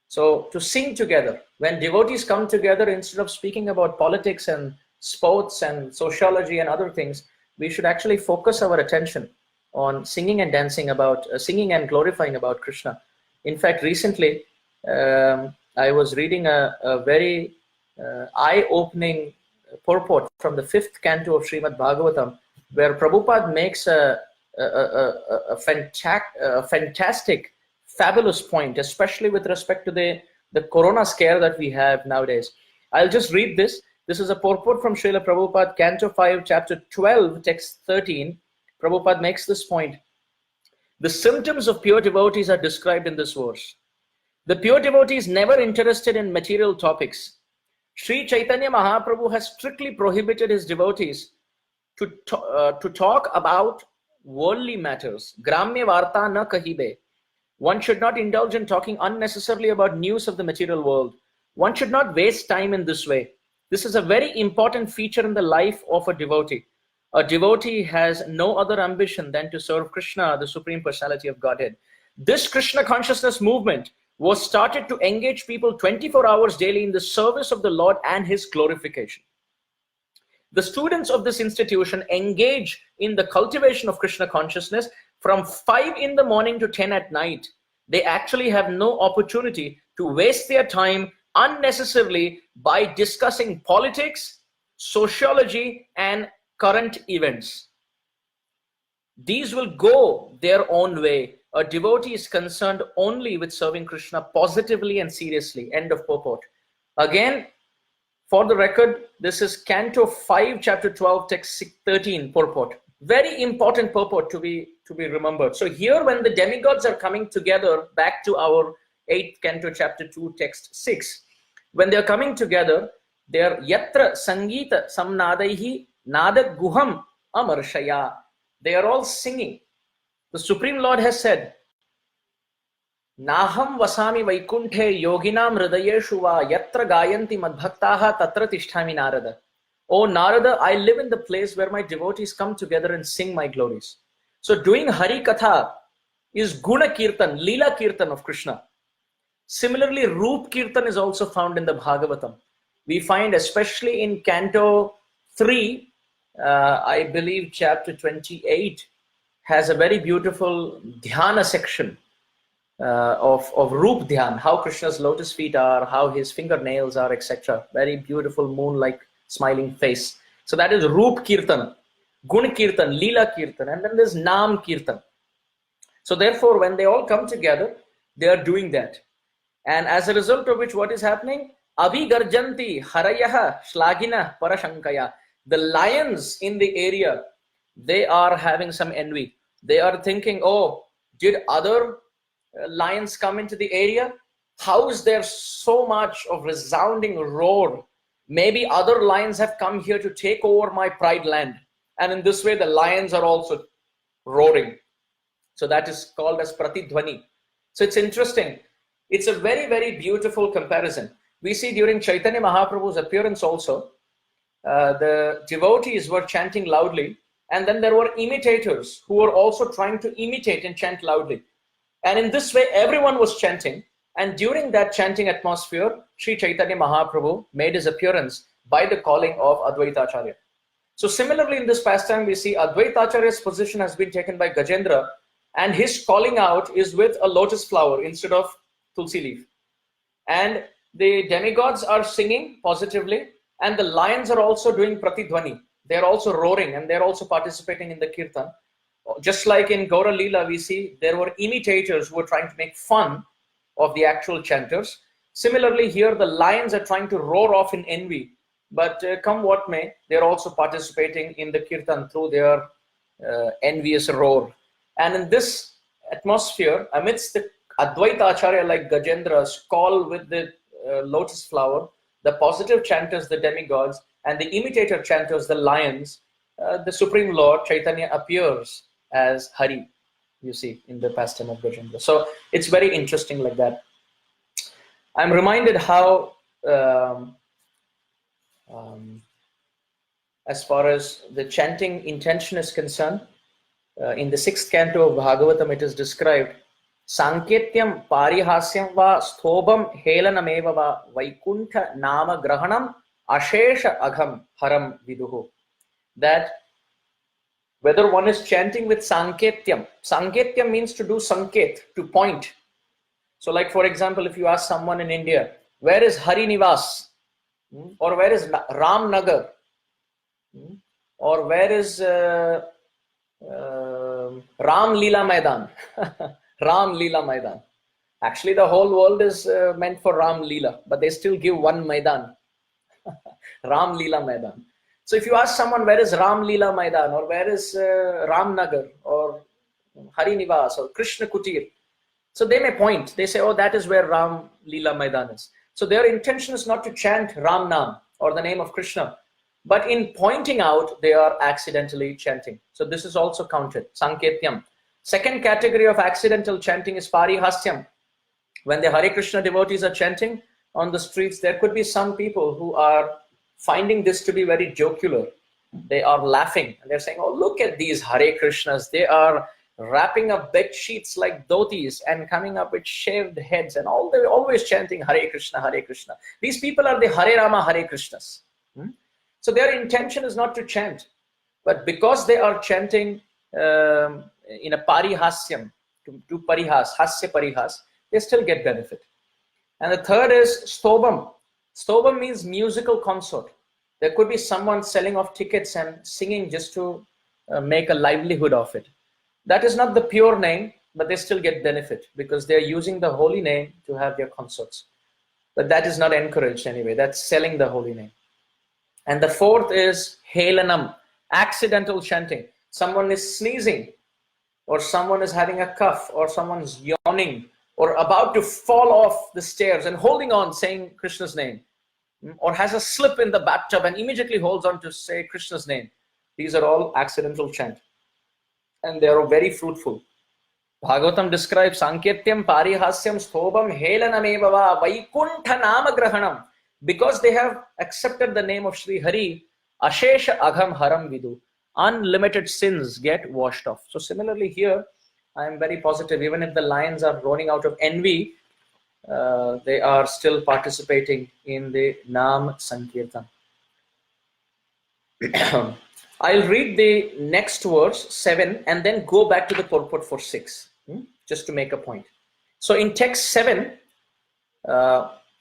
So to sing together, when devotees come together, instead of speaking about politics and sports and sociology and other things, we should actually focus our attention on singing and dancing about, singing and glorifying about Krishna. In fact, recently, I was reading a very eye-opening purport from the 5th canto of Srimad Bhagavatam, where Prabhupada makes a fantastic, fabulous point, especially with respect to the corona scare that we have nowadays. I'll just read this. This is a purport from Srila Prabhupada, Canto 5, Chapter 12, Text 13. Prabhupada makes this point. The symptoms of pure devotees are described in this verse. The pure devotee is never interested in material topics. Sri Chaitanya Mahaprabhu has strictly prohibited his devotees to talk about worldly matters. Gramya varta na kahibe. One should not indulge in talking unnecessarily about news of the material world. One should not waste time in this way. This is a very important feature in the life of a devotee. A devotee has no other ambition than to serve Krishna, the Supreme Personality of Godhead. This Krishna consciousness movement was started to engage people 24 hours daily in the service of the Lord and his glorification. The students of this institution engage in the cultivation of Krishna consciousness from 5 in the morning to 10 at night. They actually have no opportunity to waste their time unnecessarily by discussing politics, sociology, and current events. These will go their own way. A devotee is concerned only with serving Krishna positively and seriously. End of purport. Again, for the record, this is Canto 5, Chapter 12, Text 13 purport. Very important purport to be remembered. So here, when the demigods are coming together, back to our 8th Canto, Chapter 2, Text 6, when they are coming together, they are yatra sangita samnadaihi nada guham amarshaya. They are all singing. The Supreme Lord has said, Naham vasami vaikunthe yoginam hridayeshu va yatra gayanti madbhaktaha tatra tishtami Narada. Oh Narada, I live in the place where my devotees come together and sing my glories. So doing Hare Katha is Guna Kirtan, Lila Kirtan of Krishna. Similarly, Roop Kirtan is also found in the Bhagavatam. We find especially in Canto 3, I believe Chapter 28, has a very beautiful dhyana section of Roop Dhyan, how Krishna's lotus feet are, how his fingernails are, etc. Very beautiful moon-like smiling face. So that is Roop Kirtan, Gun Kirtan, Leela Kirtan, and then there's Nam Kirtan. So therefore, when they all come together, they are doing that. And as a result of which, what is happening? Avigarjanti harayaha shlagina parashankaya. The lions in the area, they are having some envy. They are thinking, oh, did other lions come into the area? How is there so much of resounding roar? Maybe other lions have come here to take over my pride land. And in this way, the lions are also roaring. So that is called as pratidhvani. So it's interesting. It's a very, very beautiful comparison. We see during Chaitanya Mahaprabhu's appearance also, the devotees were chanting loudly, and then there were imitators who were also trying to imitate and chant loudly. And in this way, everyone was chanting. And during that chanting atmosphere, Sri Chaitanya Mahaprabhu made his appearance by the calling of Advaita Acharya. So similarly, in this pastime, we see Advaita Acharya's position has been taken by Gajendra, and his calling out is with a lotus flower instead of tulsi leaf. And the demigods are singing positively, and the lions are also doing pratidhvani. They're also roaring, and they're also participating in the kirtan. Just like in Gaura Leela, we see there were imitators who were trying to make fun of the actual chanters. Similarly, here the lions are trying to roar off in envy, but come what may, they're also participating in the kirtan through their envious roar. And in this atmosphere, amidst the Advaita Acharya like Gajendra's call with the lotus flower, the positive chanters, the demigods, and the imitator chanters, the lions, the Supreme Lord Chaitanya appears as Hari, you see, in the pastime of Gajendra. So it's very interesting like that. I'm reminded how, as far as the chanting intention is concerned, in the 6th canto of Bhagavatam, it is described, Sanketyam parihasyam va sthobam helanameva va vaikuntha nama grahanam ashesha agham haram viduhu. That whether one is chanting with Sanketyam means to do sanket, to point. So like for example, if you ask someone in India, where is Hari Nivas? Or where is Ram Nagar? Or where is Ram Lila Maidan? Ram Lila Maidan. Actually, the whole world is meant for Ram Lila, but they still give one Maidan. Ram Lila Maidan. So if you ask someone, where is Ram Lila Maidan, or where is Ram Nagar, or Hari Nivas, or Krishna Kutir, so they may point. They say, oh, that is where Ram Lila Maidan is. So their intention is not to chant Ram Nam or the name of Krishna, but in pointing out, they are accidentally chanting. So this is also counted, Sanketyam. Second category of accidental chanting is Parihasyam. When the Hare Krishna devotees are chanting on the streets, there could be some people who are finding this to be very jocular. They are laughing and they're saying, oh, look at these Hare Krishnas. They are wrapping up bed sheets like dhotis and coming up with shaved heads, and they're always chanting Hare Krishna, Hare Krishna. These people are the Hare Rama, Hare Krishnas. So their intention is not to chant, but because they are chanting in a parihasyam, to parihas, hasya parihas, they still get benefit. And the third is stobam. Stobam means musical concert. There could be someone selling off tickets and singing just to make a livelihood of it. That is not the pure name, but they still get benefit because they're using the holy name to have their concerts. But that is not encouraged anyway. That's selling the holy name. And the fourth is helanam, accidental chanting. Someone is sneezing, or someone is having a cough, or someone's yawning, or about to fall off the stairs and holding on, saying Krishna's name, or has a slip in the bathtub and immediately holds on to say Krishna's name. These are all accidental chant, and they are very fruitful. Bhagavatam describes Sanketyam, Parihasyam, Sthobam, Helanameva va Vaikuntha Nama Grahanam. Because they have accepted the name of Sri Hari, Ashesha Agham Haram Vidu. Unlimited sins get washed off. So similarly here, I am very positive, even if the lions are roaring out of envy, they are still participating in the Nam Sankirtan. I'll read the next verse, 7, and then go back to the purport for 6, just to make a point. So in text 7,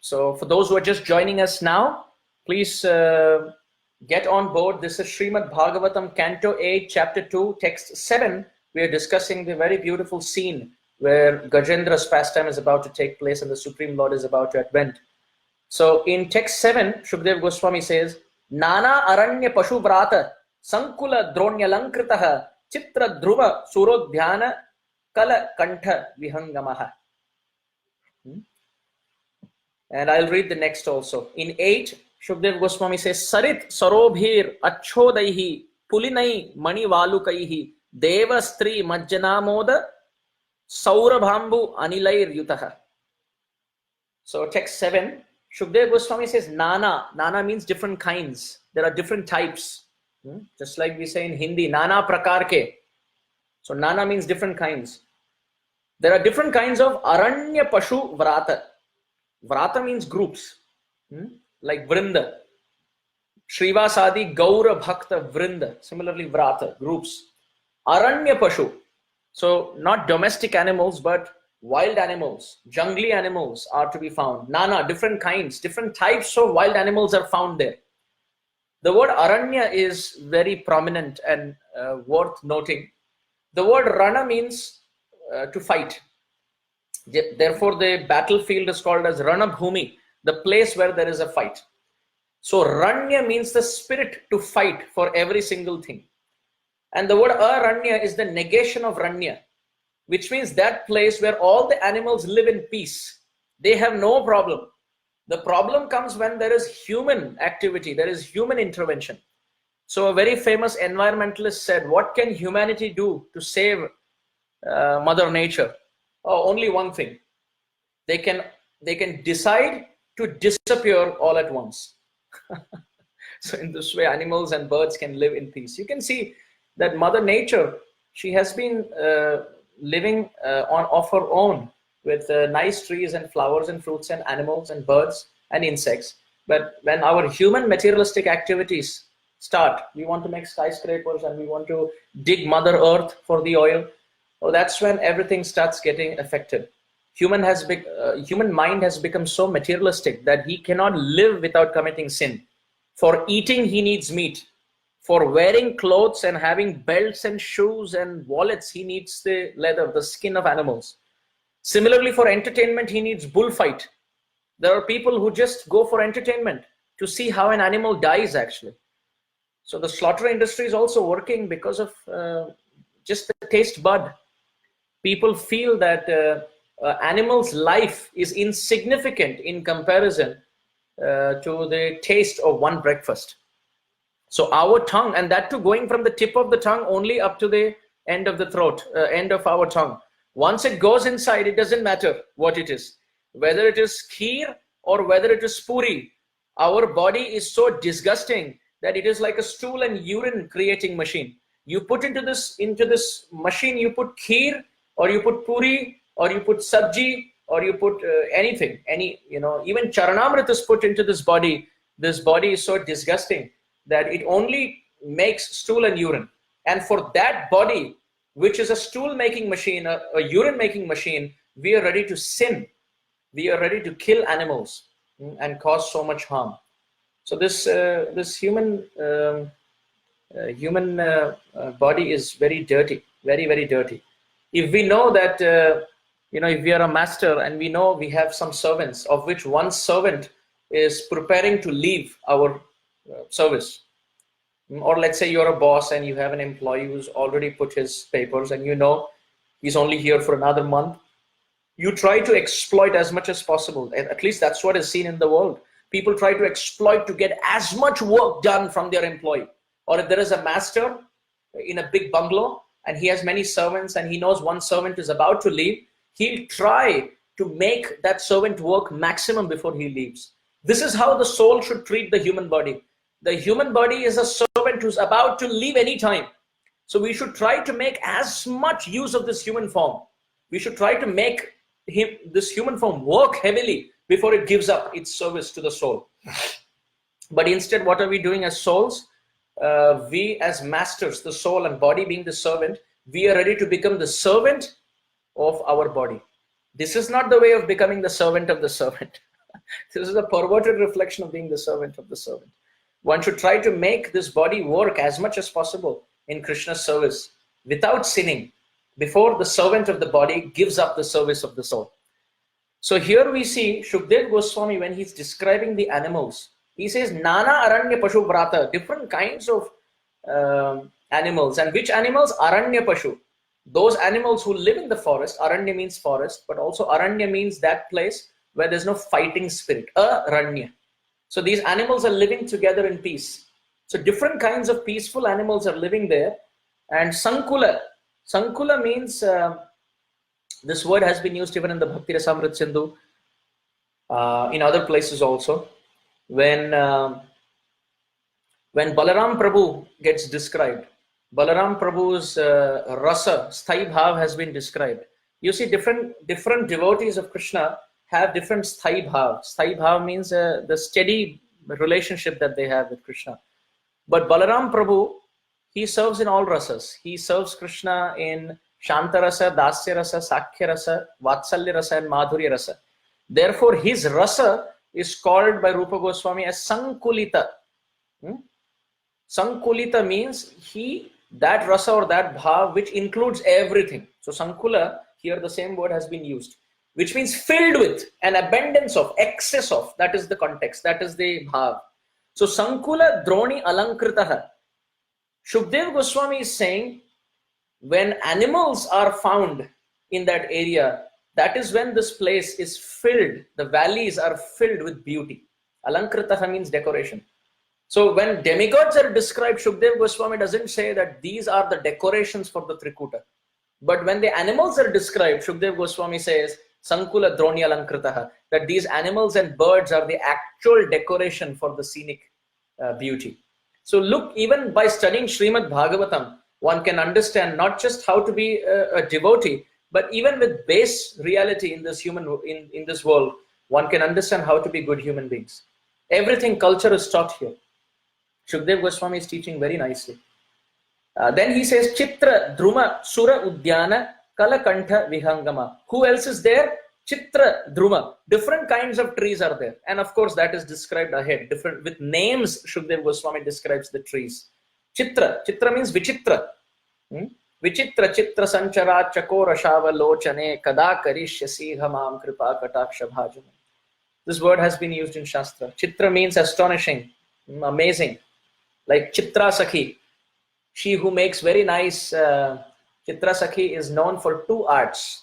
so for those who are just joining us now, please get on board. This is Srimad Bhagavatam, Canto 8, Chapter 2, Text 7. We are discussing the very beautiful scene where Gajendra's pastime is about to take place and the Supreme Lord is about to advent. So in text 7, Shukdev Goswami says, Nana aranya pashu vrata sankula dronyalankritah chitra dhruva surodhyana kala kantha vihangamaha. And I'll read the next also. In 8, Shukdev Goswami says, Sarit sarobhir acchodaihi pulinai manivalukaihi deva stri majjanamoda saurabhambu anilair yutaha. So text 7, Shukdev Goswami says Nana. Nana means different kinds. There are different types. Just like we say in Hindi, Nana prakar ke. So Nana means different kinds. There are different kinds of aranya pashu vrata. Vrata means groups, like Vrinda. Shrivasadi Gaura Bhakta Vrinda. Similarly, Vrata, groups. Aranya Pashu. So not domestic animals, but wild animals, jungly animals are to be found. Nana, different kinds, different types of wild animals are found there. The word Aranya is very prominent and worth noting. The word Rana means to fight. Therefore, the battlefield is called as Rana Bhumi, the place where there is a fight. So Ranya means the spirit to fight for every single thing. And the word Aranya is the negation of Ranya, which means that place where all the animals live in peace. They have no problem. The problem comes when there is human activity, there is human intervention. So a very famous environmentalist said, what can humanity do to save Mother Nature? Oh, only one thing. They can decide to disappear all at once. So in this way, animals and birds can live in peace. You can see that Mother Nature, she has been living of her own with nice trees and flowers and fruits and animals and birds and insects. But when our human materialistic activities start, we want to make skyscrapers and we want to dig Mother Earth for the oil. Oh, that's when everything starts getting affected. Human mind has become so materialistic that he cannot live without committing sin. For eating, he needs meat. For wearing clothes and having belts and shoes and wallets, he needs the leather, the skin of animals. Similarly, for entertainment, he needs bullfight. There are people who just go for entertainment to see how an animal dies, actually. So the slaughter industry is also working because of just the taste bud. People feel that animal's life is insignificant in comparison to the taste of one breakfast. So our tongue, and that too going from the tip of the tongue only up to the end of the throat, end of our tongue. Once it goes inside, it doesn't matter what it is. Whether it is kheer or whether it is puri, our body is so disgusting that it is like a stool and urine creating machine. You put into this machine, you put kheer, or you put puri, or you put sabji, or you put anything, even charanamrit is put into this body. This body is so disgusting that it only makes stool and urine. And for that body, which is a stool making machine, a urine making machine, we are ready to sin. We are ready to kill animals and cause so much harm. So this human body is very dirty, very, very dirty. If we know that, if we are a master and we know we have some servants, of which one servant is preparing to leave our service, or let's say you're a boss and you have an employee who's already put his papers and he's only here for another month, you try to exploit as much as possible. At least that's what is seen in the world. People try to exploit to get as much work done from their employee. Or if there is a master in a big bungalow and he has many servants and he knows one servant is about to leave, he'll try to make that servant work maximum before he leaves. This is how the soul should treat the human body. The human body is a servant who's about to leave anytime. So we should try to make as much use of this human form. We should try to make this human form work heavily before it gives up its service to the soul. But instead, what are we doing as souls? We as masters, the soul and body being the servant, we are ready to become the servant of our body. This is not the way of becoming the servant of the servant. This is a perverted reflection of being the servant of the servant. One should try to make this body work as much as possible in Krishna's service without sinning before the servant of the body gives up the service of the soul. So here we see Shukdev Goswami, when he's describing the animals, he says Nana Aranya Pashu Vrata, different kinds of animals. And which animals? Aranya Pashu. Those animals who live in the forest. Aranya means forest, but also Aranya means that place where there's no fighting spirit. Aranya. So these animals are living together in peace. So different kinds of peaceful animals are living there. And Sankula. Sankula means, this word has been used even in the Bhakti Rasamrit Sindhu, in other places also. When Balaram Prabhu gets described, Balaram Prabhu's rasa, sthai bhav has been described. You see, different devotees of Krishna have different sthai bhav. Sthai bhav means the steady relationship that they have with Krishna. But Balaram Prabhu, he serves in all rasas. He serves Krishna in Shanta rasa, Dasya rasa, Sakhya rasa, Vatsalya rasa, and Madhurya rasa. Therefore, his rasa is called by Rupa Goswami as Sankulita. Sankulita means he that rasa or that bhav which includes everything. So Sankula, here the same word has been used, which means filled with, an abundance of, excess of. That is the context, that is the bhav. So Sankula Droni Alankritaha. Shukdev Goswami is saying, when animals are found in that area, that is when this place is filled, the valleys are filled with beauty. Alankritaha means decoration. So when demigods are described, Shukdev Goswami doesn't say that these are the decorations for the Trikuta. But when the animals are described, Shukdev Goswami says, Sankula Droni Alankritaha, that these animals and birds are the actual decoration for the scenic beauty. So look, even by studying Srimad Bhagavatam, one can understand not just how to be a devotee, but even with base reality in this in this world, one can understand how to be good human beings. Everything culture is taught here. Shukdev Goswami is teaching very nicely. Then he says, Chitra Druma Sura Udyana Kalakantha Vihangama. Who else is there? Chitra Druma. Different kinds of trees are there. And of course, that is described ahead. Different with names, Shukdev Goswami describes the trees. Chitra. Chitra means Vichitra. Vichitra Chitra Sanchara Chakora Shava Lochane Kada Karishyasi Hamam Kripa Kataksha Bhajam. This word has been used in Shastra. Chitra means astonishing, amazing. Like Chitra Sakhi. She who makes very nice, Chitra Sakhi is known for two arts.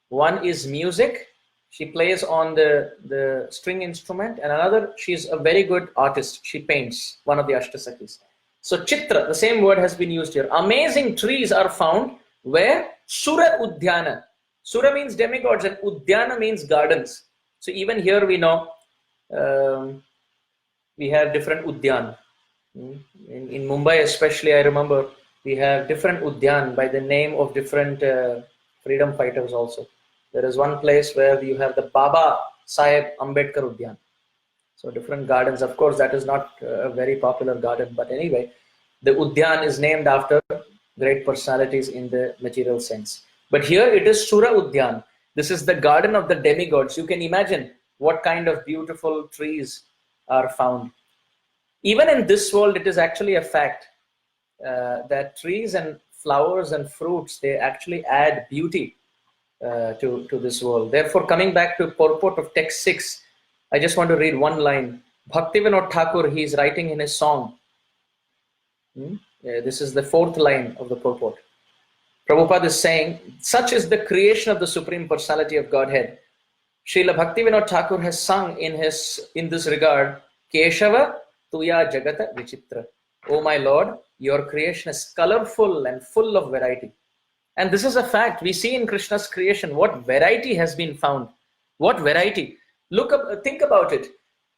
One is music. She plays on the string instrument. And another, she's a very good artist. She paints, one of the Ashtasakhis. So Chitra, the same word has been used here. Amazing trees are found where? Sura Udhyana. Sura means demigods and Udhyana means gardens. So even here we know we have different Udyan. In Mumbai especially, I remember we have different Udyan by the name of different freedom fighters also. There is one place where you have the Baba Saheb Ambedkar Udyan. So different gardens. Of course, that is not a very popular garden, but anyway, the Udyan is named after great personalities in the material sense. But here it is Sura Udyan. This is the garden of the demigods. You can imagine what kind of beautiful trees are found. Even in this world, it is actually a fact that trees and flowers and fruits, they actually add beauty to this world. Therefore, coming back to purport of text 6, I just want to read one line. Bhaktivinoda Thakur, he is writing in his song. This is the 4th line of the purport. Prabhupada is saying, such is the creation of the Supreme Personality of Godhead. Srila Bhaktivinoda Thakur has sung in this regard, Keshava Tuya Jagata Vichitra. Oh my Lord, your creation is colorful and full of variety. And this is a fact. We see in Krishna's creation what variety has been found. What variety? Look up, think about it.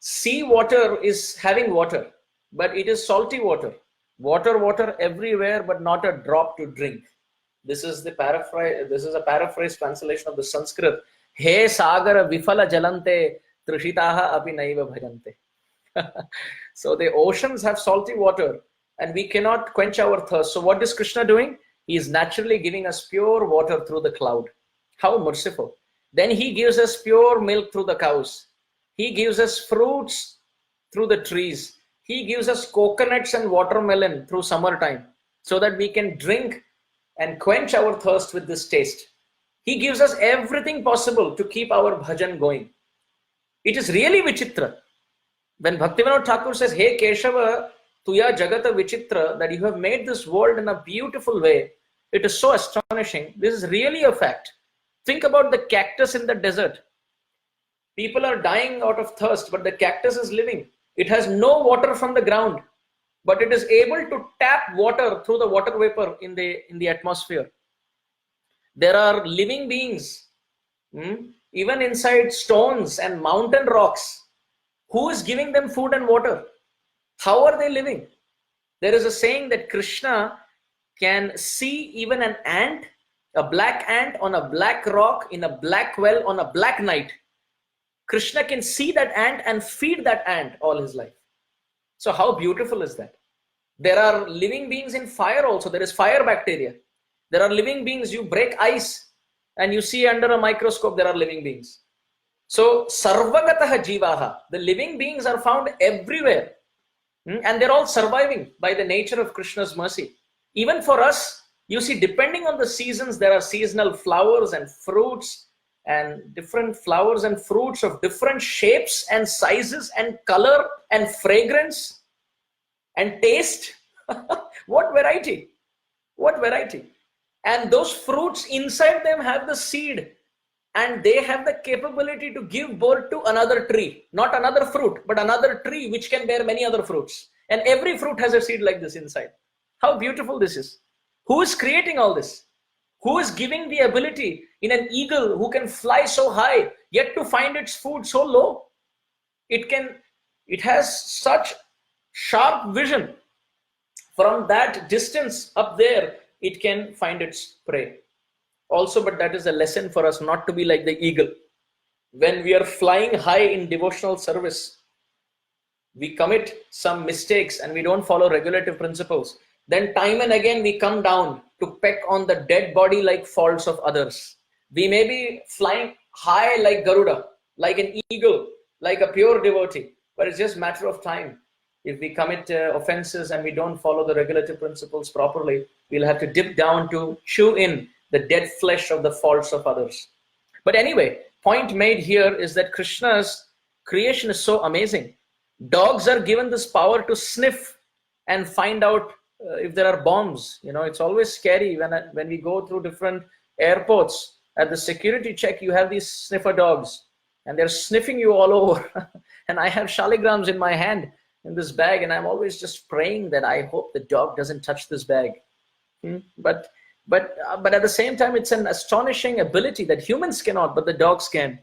Sea water is having water, but it is salty water. Water everywhere, but not a drop to drink. This is the paraphrase. This is a paraphrase translation of the Sanskrit. He sagara vifala jalante trishitaha api naiva bhajante. So the oceans have salty water, and we cannot quench our thirst. So what is Krishna doing? He is naturally giving us pure water through the cloud. How merciful. Then he gives us pure milk through the cows. He gives us fruits through the trees. He gives us coconuts and watermelon through summertime so that we can drink and quench our thirst with this taste. He gives us everything possible to keep our bhajan going. It is really Vichitra. When Bhaktivinoda Thakur says, Hey Keshava, Tuya Jagata Vichitra, that you have made this world in a beautiful way, it is so astonishing. This is really a fact. Think about the cactus in the desert. People are dying out of thirst, but the cactus is living. It has no water from the ground, but it is able to tap water through the water vapor in the atmosphere. There are living beings, even inside stones and mountain rocks. Who is giving them food and water? How are they living? There is a saying that Krishna can see even an ant, a black ant on a black rock in a black well on a black night. Krishna can see that ant and feed that ant all his life. So how beautiful is that? There are living beings in fire also. There is fire bacteria. There are living beings. You break ice and you see under a microscope there are living beings. So sarvagataha jivaha, the living beings are found everywhere. And they're all surviving by the nature of Krishna's mercy. Even for us, you see, depending on the seasons, there are seasonal flowers and fruits, and different flowers and fruits of different shapes and sizes and color and fragrance and taste. What variety! What variety! And those fruits inside them have the seed, and they have the capability to give birth to another tree, not another fruit, but another tree which can bear many other fruits. And every fruit has a seed like this inside. How beautiful this is! Who is creating all this? Who is giving the ability in an eagle who can fly so high, yet to find its food so low? It has such sharp vision. From that distance up there, it can find its prey. Also, but that is a lesson for us not to be like the eagle. When we are flying high in devotional service, we commit some mistakes and we don't follow regulative principles. Then time and again we come down to peck on the dead body like faults of others. We may be flying high like Garuda, like an eagle, like a pure devotee, but it's just a matter of time. If we commit offenses and we don't follow the regulative principles properly, we'll have to dip down to chew in the dead flesh of the faults of others. But anyway, point made here is that Krishna's creation is so amazing. Dogs are given this power to sniff and find out if there are bombs. You know, it's always scary when we go through different airports. At the security check, you have these sniffer dogs, and they're sniffing you all over. And I have shaligrams in my hand in this bag, and I'm always just praying that I hope the dog doesn't touch this bag. But at the same time, it's an astonishing ability that humans cannot, but the dogs can.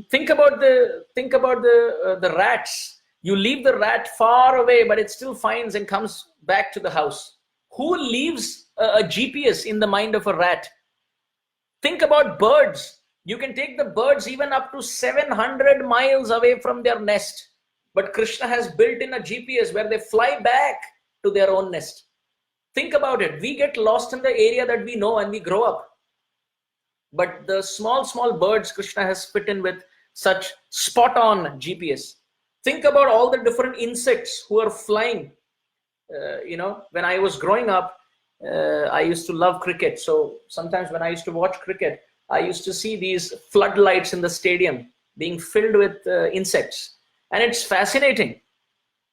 Think about the rats. You leave the rat far away, but it still finds and comes back to the house. Who leaves a GPS in the mind of a rat? Think about birds. You can take the birds even up to 700 miles away from their nest. But Krishna has built in a GPS where they fly back to their own nest. Think about it. We get lost in the area that we know and we grow up. But the small birds Krishna has fit in with such spot on GPS. Think about all the different insects who are flying. When I was growing up, I used to love cricket. So sometimes when I used to watch cricket, I used to see these floodlights in the stadium being filled with insects. And it's fascinating.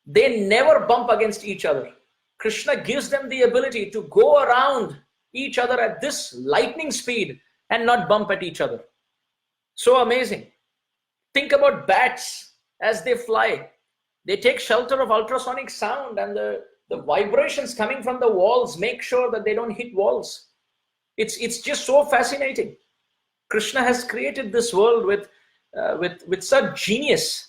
They never bump against each other. Krishna gives them the ability to go around each other at this lightning speed and not bump at each other. So amazing. Think about bats as they fly. They take shelter of ultrasonic sound, and the vibrations coming from the walls make sure that they don't hit walls. It's just so fascinating. Krishna has created this world with such genius.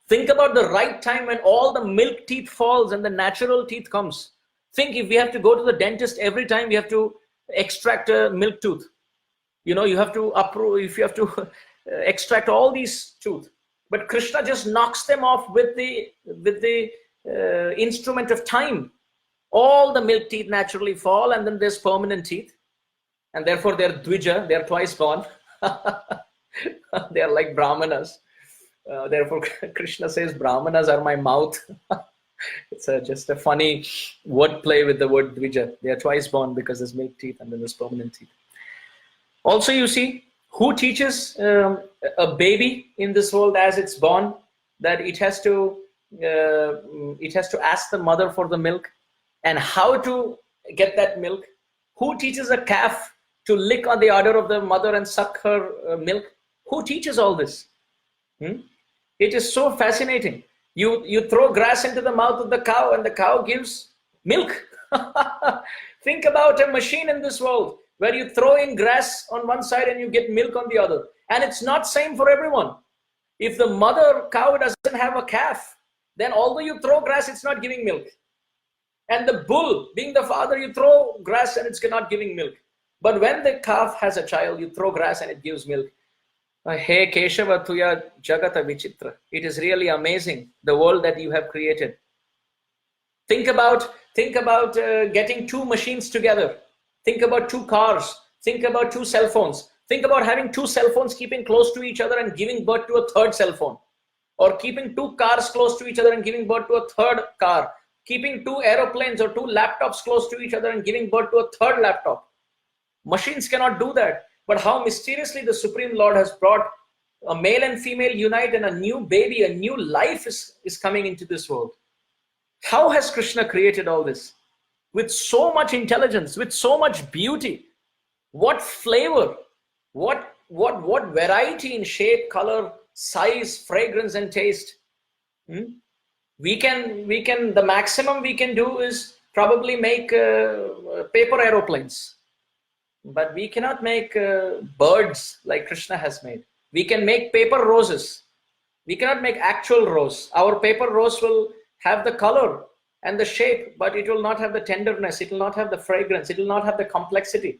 Think about the right time when all the milk teeth falls and the natural teeth comes. Think if we have to go to the dentist every time we have to extract a milk tooth. You have to approve if you have to extract all these tooth. But Krishna just knocks them off with the instrument of time. All the milk teeth naturally fall, and then there's permanent teeth. And therefore they're Dvija, they're twice born. They're like Brahmanas. Therefore, Krishna says, Brahmanas are my mouth. It's just a funny word play with the word Dvija. They are twice born because there's milk teeth and then there's permanent teeth. Also, you see, who teaches a baby in this world as it's born that it has to ask the mother for the milk and how to get that milk? Who teaches a calf to lick on the udder of the mother and suck her milk? Who teaches all this? It is so fascinating. You throw grass into the mouth of the cow and the cow gives milk. Think about a machine in this world where you throw in grass on one side and you get milk on the other. And it's not same for everyone. If the mother cow doesn't have a calf, then although you throw grass, it's not giving milk. And the bull, being the father, you throw grass and it's not giving milk. But when the calf has a child, you throw grass and it gives milk. Hey Keshava Tuya Jagata Vichitra. It is really amazing, the world that you have created. Think about getting two machines together. Think about two cars. Think about two cell phones. Think about having two cell phones keeping close to each other and giving birth to a third cell phone. Or keeping two cars close to each other and giving birth to a third car. keeping two aeroplanes or two laptops close to each other and giving birth to a third laptop. Machines cannot do that. But how mysteriously the Supreme Lord has brought a male and female unite, and a new baby, a new life is coming into this world. How has Krishna created all this? With so much intelligence, with so much beauty. What flavor, what variety in shape, color, size, fragrance, and taste. We can, the maximum we can do is probably make paper aeroplanes. But we cannot make birds like Krishna has made. We can make paper roses. We cannot make actual rose. Our paper rose will have the color and the shape, but it will not have the tenderness. It will not have the fragrance. It will not have the complexity.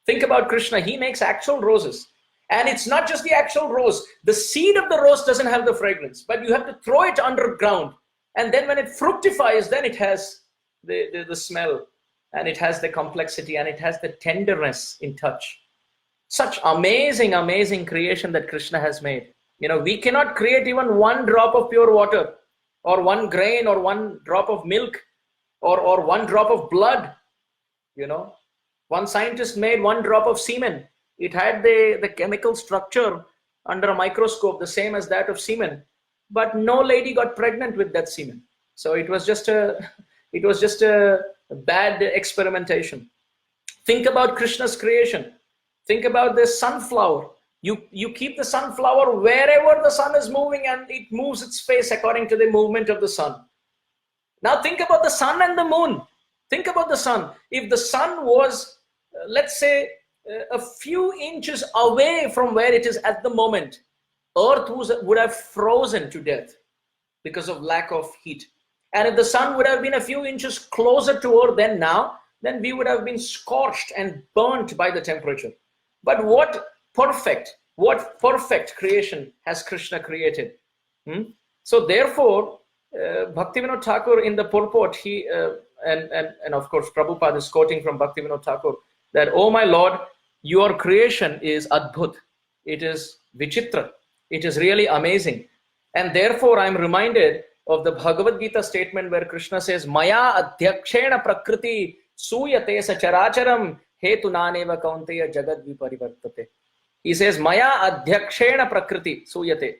Think about Krishna. He makes actual roses. And it's not just the actual rose. The seed of the rose doesn't have the fragrance, but you have to throw it underground. And then when it fructifies, then it has the smell, and it has the complexity, and it has the tenderness in touch. Such amazing, amazing creation that Krishna has made. We cannot create even one drop of pure water, or one grain, or one drop of milk, or one drop of blood. One scientist made one drop of semen. It had the chemical structure under a microscope, the same as that of semen, but no lady got pregnant with that semen. So it was just a bad experimentation. Think about Krishna's creation. Think about the sunflower. You keep the sunflower wherever the sun is moving, and it moves its face according to the movement of the sun. Now think about the sun and the moon. Think about the sun. If the sun was, let's say, a few inches away from where it is at the moment, Earth would have frozen to death because of lack of heat. And if the sun would have been a few inches closer to Earth than now, then we would have been scorched and burnt by the temperature. But what perfect creation has Krishna created? So therefore, Bhaktivinoda Thakur in the purport, he and of course Prabhupada is quoting from Bhaktivinoda Thakur that, "Oh my Lord, your creation is adbhut. It is vichitra. It is really amazing." And therefore I am reminded of the Bhagavad Gita statement where Krishna says, "Maya adhyakshena prakriti suyate sacharacharam hetunaneva kaunteya jagad viparivartate." He says, "Maya adhyakshena prakriti suyate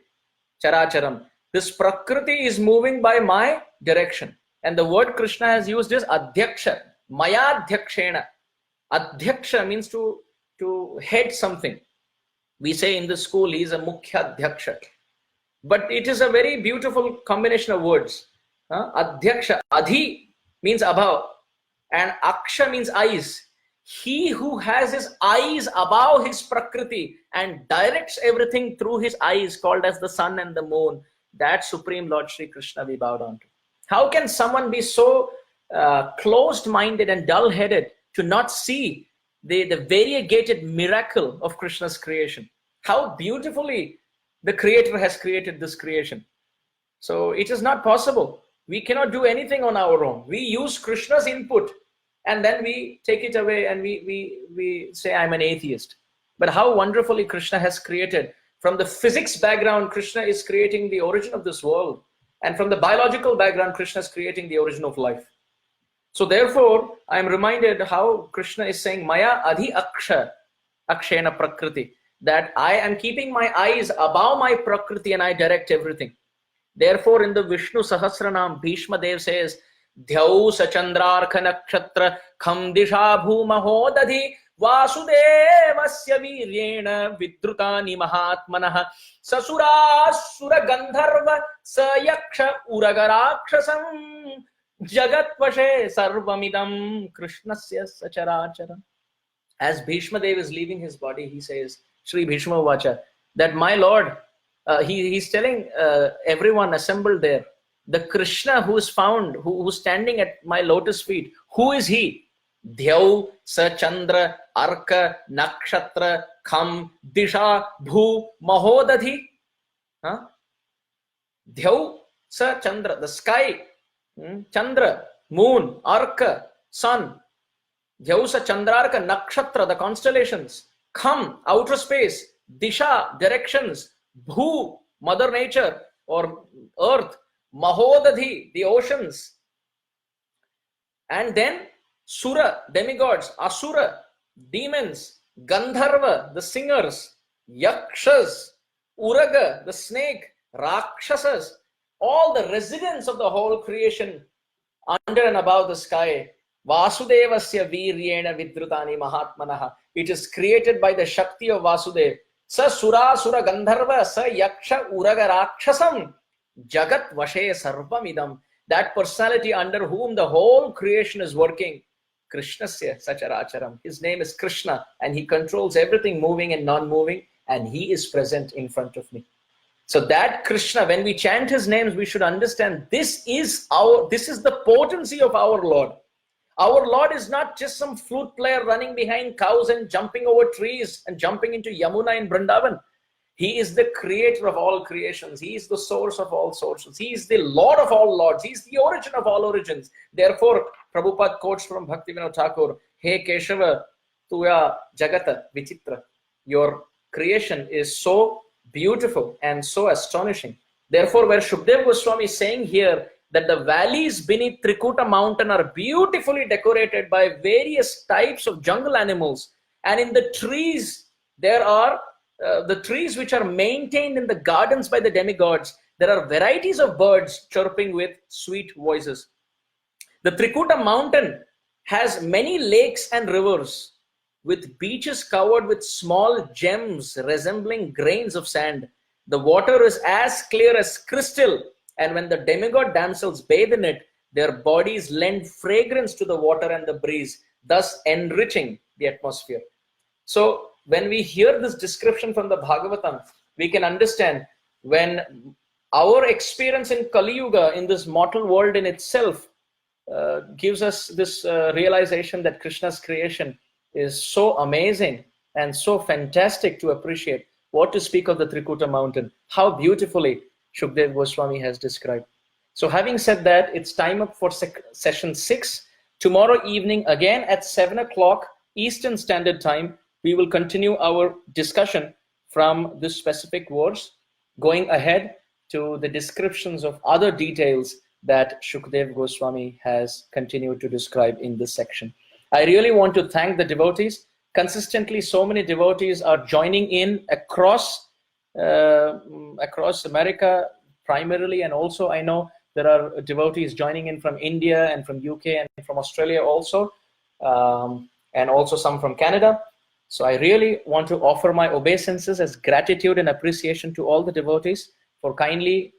characharam." This prakriti is moving by my direction. And the word Krishna has used is adhyaksha. Maya adhyakshena. Adhyaksha means to head something. We say in the school, he is a mukhya adhyaksha. But it is a very beautiful combination of words. Adhyaksha, adhi means above, and aksha means eyes. He who has his eyes above his prakriti and directs everything through his eyes, called as the sun and the moon, that Supreme Lord Shri Krishna we bow down to. How can someone be so closed-minded and dull-headed to not see the variegated miracle of Krishna's creation? How beautifully the Creator has created this creation. So it is not possible. We cannot do anything on our own. We use Krishna's input, and then we take it away, and we say, "I'm an atheist." But how wonderfully Krishna has created. From the physics background, Krishna is creating the origin of this world. And from the biological background, Krishna is creating the origin of life. So therefore, I am reminded how Krishna is saying, "Maya adhi akshena prakriti," that I am keeping my eyes above my prakriti and I direct everything. Therefore, in the Vishnu Sahasranam, Bhishma Dev says, "Dhyau sachandrarkha nakshatra kham disha bhumahodadhi vasudevasya viryena vidrutani mahatmanah sasura gandharva sayaksha uragarakshasam Jagatvashe sarvamidam krishnasya sacharacharam." As Bhishma Dev is leaving his body, he says, Sri Bhishma Vacha, that my Lord, he's telling everyone assembled there, the Krishna who is found, who's standing at my lotus feet, who is he? Dhyau sa chandra arka nakshatra kham disha bhu mahodadhi. Dhyau sa chandra, the sky, Chandra, moon, Arka, sun, Dhyausa Chandrarka, Nakshatra, the constellations, Kham, outer space, Disha, directions, Bhu, Mother Nature or Earth, Mahodadhi, the oceans, And then Sura, demigods, Asura, demons, Gandharva, the singers, Yakshas, Uraga, the snake, Rakshasas, all the residents of the whole creation under and above the sky. Vasudevasya viryena vidrutani mahatmanaha. It is created by the Shakti of Vasudev. Sa Sura Sura Gandharva, Sa Yaksha Uraga Rakshasam, Jagat Vashe Sarvamidam. That personality under whom the whole creation is working. Krishnasya Sacharacharam. His name is Krishna, and he controls everything moving and non-moving, and he is present in front of me. So that Krishna, when we chant his names, we should understand this is the potency of our Lord. Our Lord is not just some flute player running behind cows and jumping over trees and jumping into Yamuna in Vrindavan. He is the creator of all creations. He is the source of all sources. He is the Lord of all lords. He is the origin of all origins. Therefore, Prabhupada quotes from Bhaktivinoda Thakur, He Keshava, Tuya Jagata Vichitra. Your creation is so beautiful and so astonishing. Therefore, where Shukdev Goswami is saying here that the valleys beneath Trikuta mountain are beautifully decorated by various types of jungle animals. And in the trees, there are the trees which are maintained in the gardens by the demigods. There are varieties of birds chirping with sweet voices. The Trikuta mountain has many lakes and rivers with beaches covered with small gems resembling grains of sand. The water is as clear as crystal, and when the demigod damsels bathe in it, their bodies lend fragrance to the water and the breeze, thus enriching the atmosphere. So when we hear this description from the Bhagavatam, we can understand when our experience in Kali Yuga, in this mortal world in itself, gives us this realization that Krishna's creation is so amazing and so fantastic to appreciate. What to speak of the Trikuta mountain? How beautifully Shukdev Goswami has described. So having said that, it's time up for session 6. Tomorrow evening, again at 7 o'clock Eastern Standard Time, we will continue our discussion from this specific verse, going ahead to the descriptions of other details that Shukdev Goswami has continued to describe in this section. I really want to thank the devotees. Consistently, so many devotees are joining in across America primarily, and also I know there are devotees joining in from India and from UK and from Australia also, and also some from Canada. So I really want to offer my obeisances as gratitude and appreciation to all the devotees for kindly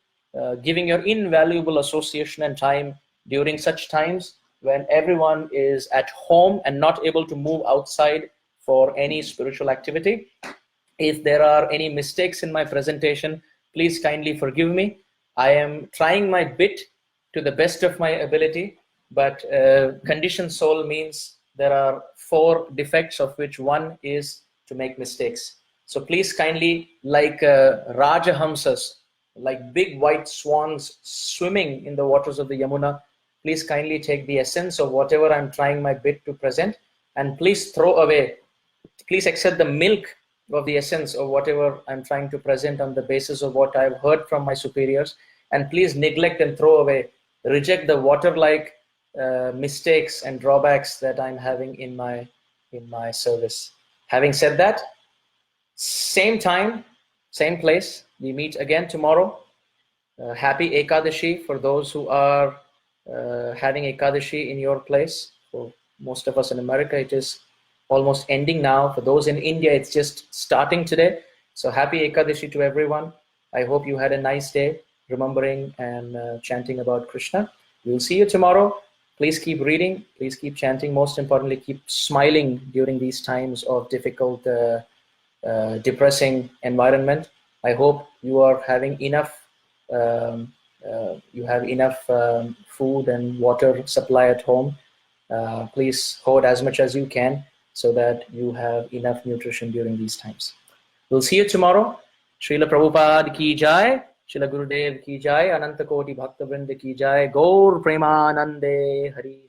giving your invaluable association and time during such times when everyone is at home and not able to move outside for any spiritual activity. If there are any mistakes in my presentation, please kindly forgive me. I am trying my bit to the best of my ability, but conditioned soul means there are 4 defects, of which one is to make mistakes. So please kindly, like Rajahamsas, like big white swans swimming in the waters of the Yamuna, please kindly take the essence of whatever I'm trying my bit to present, and please throw away, please accept the milk of the essence of whatever I'm trying to present on the basis of what I've heard from my superiors, and please neglect and throw away, reject the water-like mistakes and drawbacks that I'm having in my service. Having said that, same time, same place, we meet again tomorrow. Happy Ekadashi for those who are having Ekadashi in your place. For most of us in America, it is almost ending now. For those in India, it's just starting today. So happy Ekadashi to everyone. I hope you had a nice day remembering and chanting about Krishna. We'll see you tomorrow. Please keep reading, please keep chanting. Most importantly, keep smiling during these times of difficult, depressing environment. I hope you are having enough, food and water supply at home. Please hoard as much as you can so that you have enough nutrition during these times. We'll see you tomorrow. Srila Prabhupada ki jai, Srila Gurudev ki jai, Ananta Koti Bhakta Vrinda ki jai, Gaur Premanande Hari.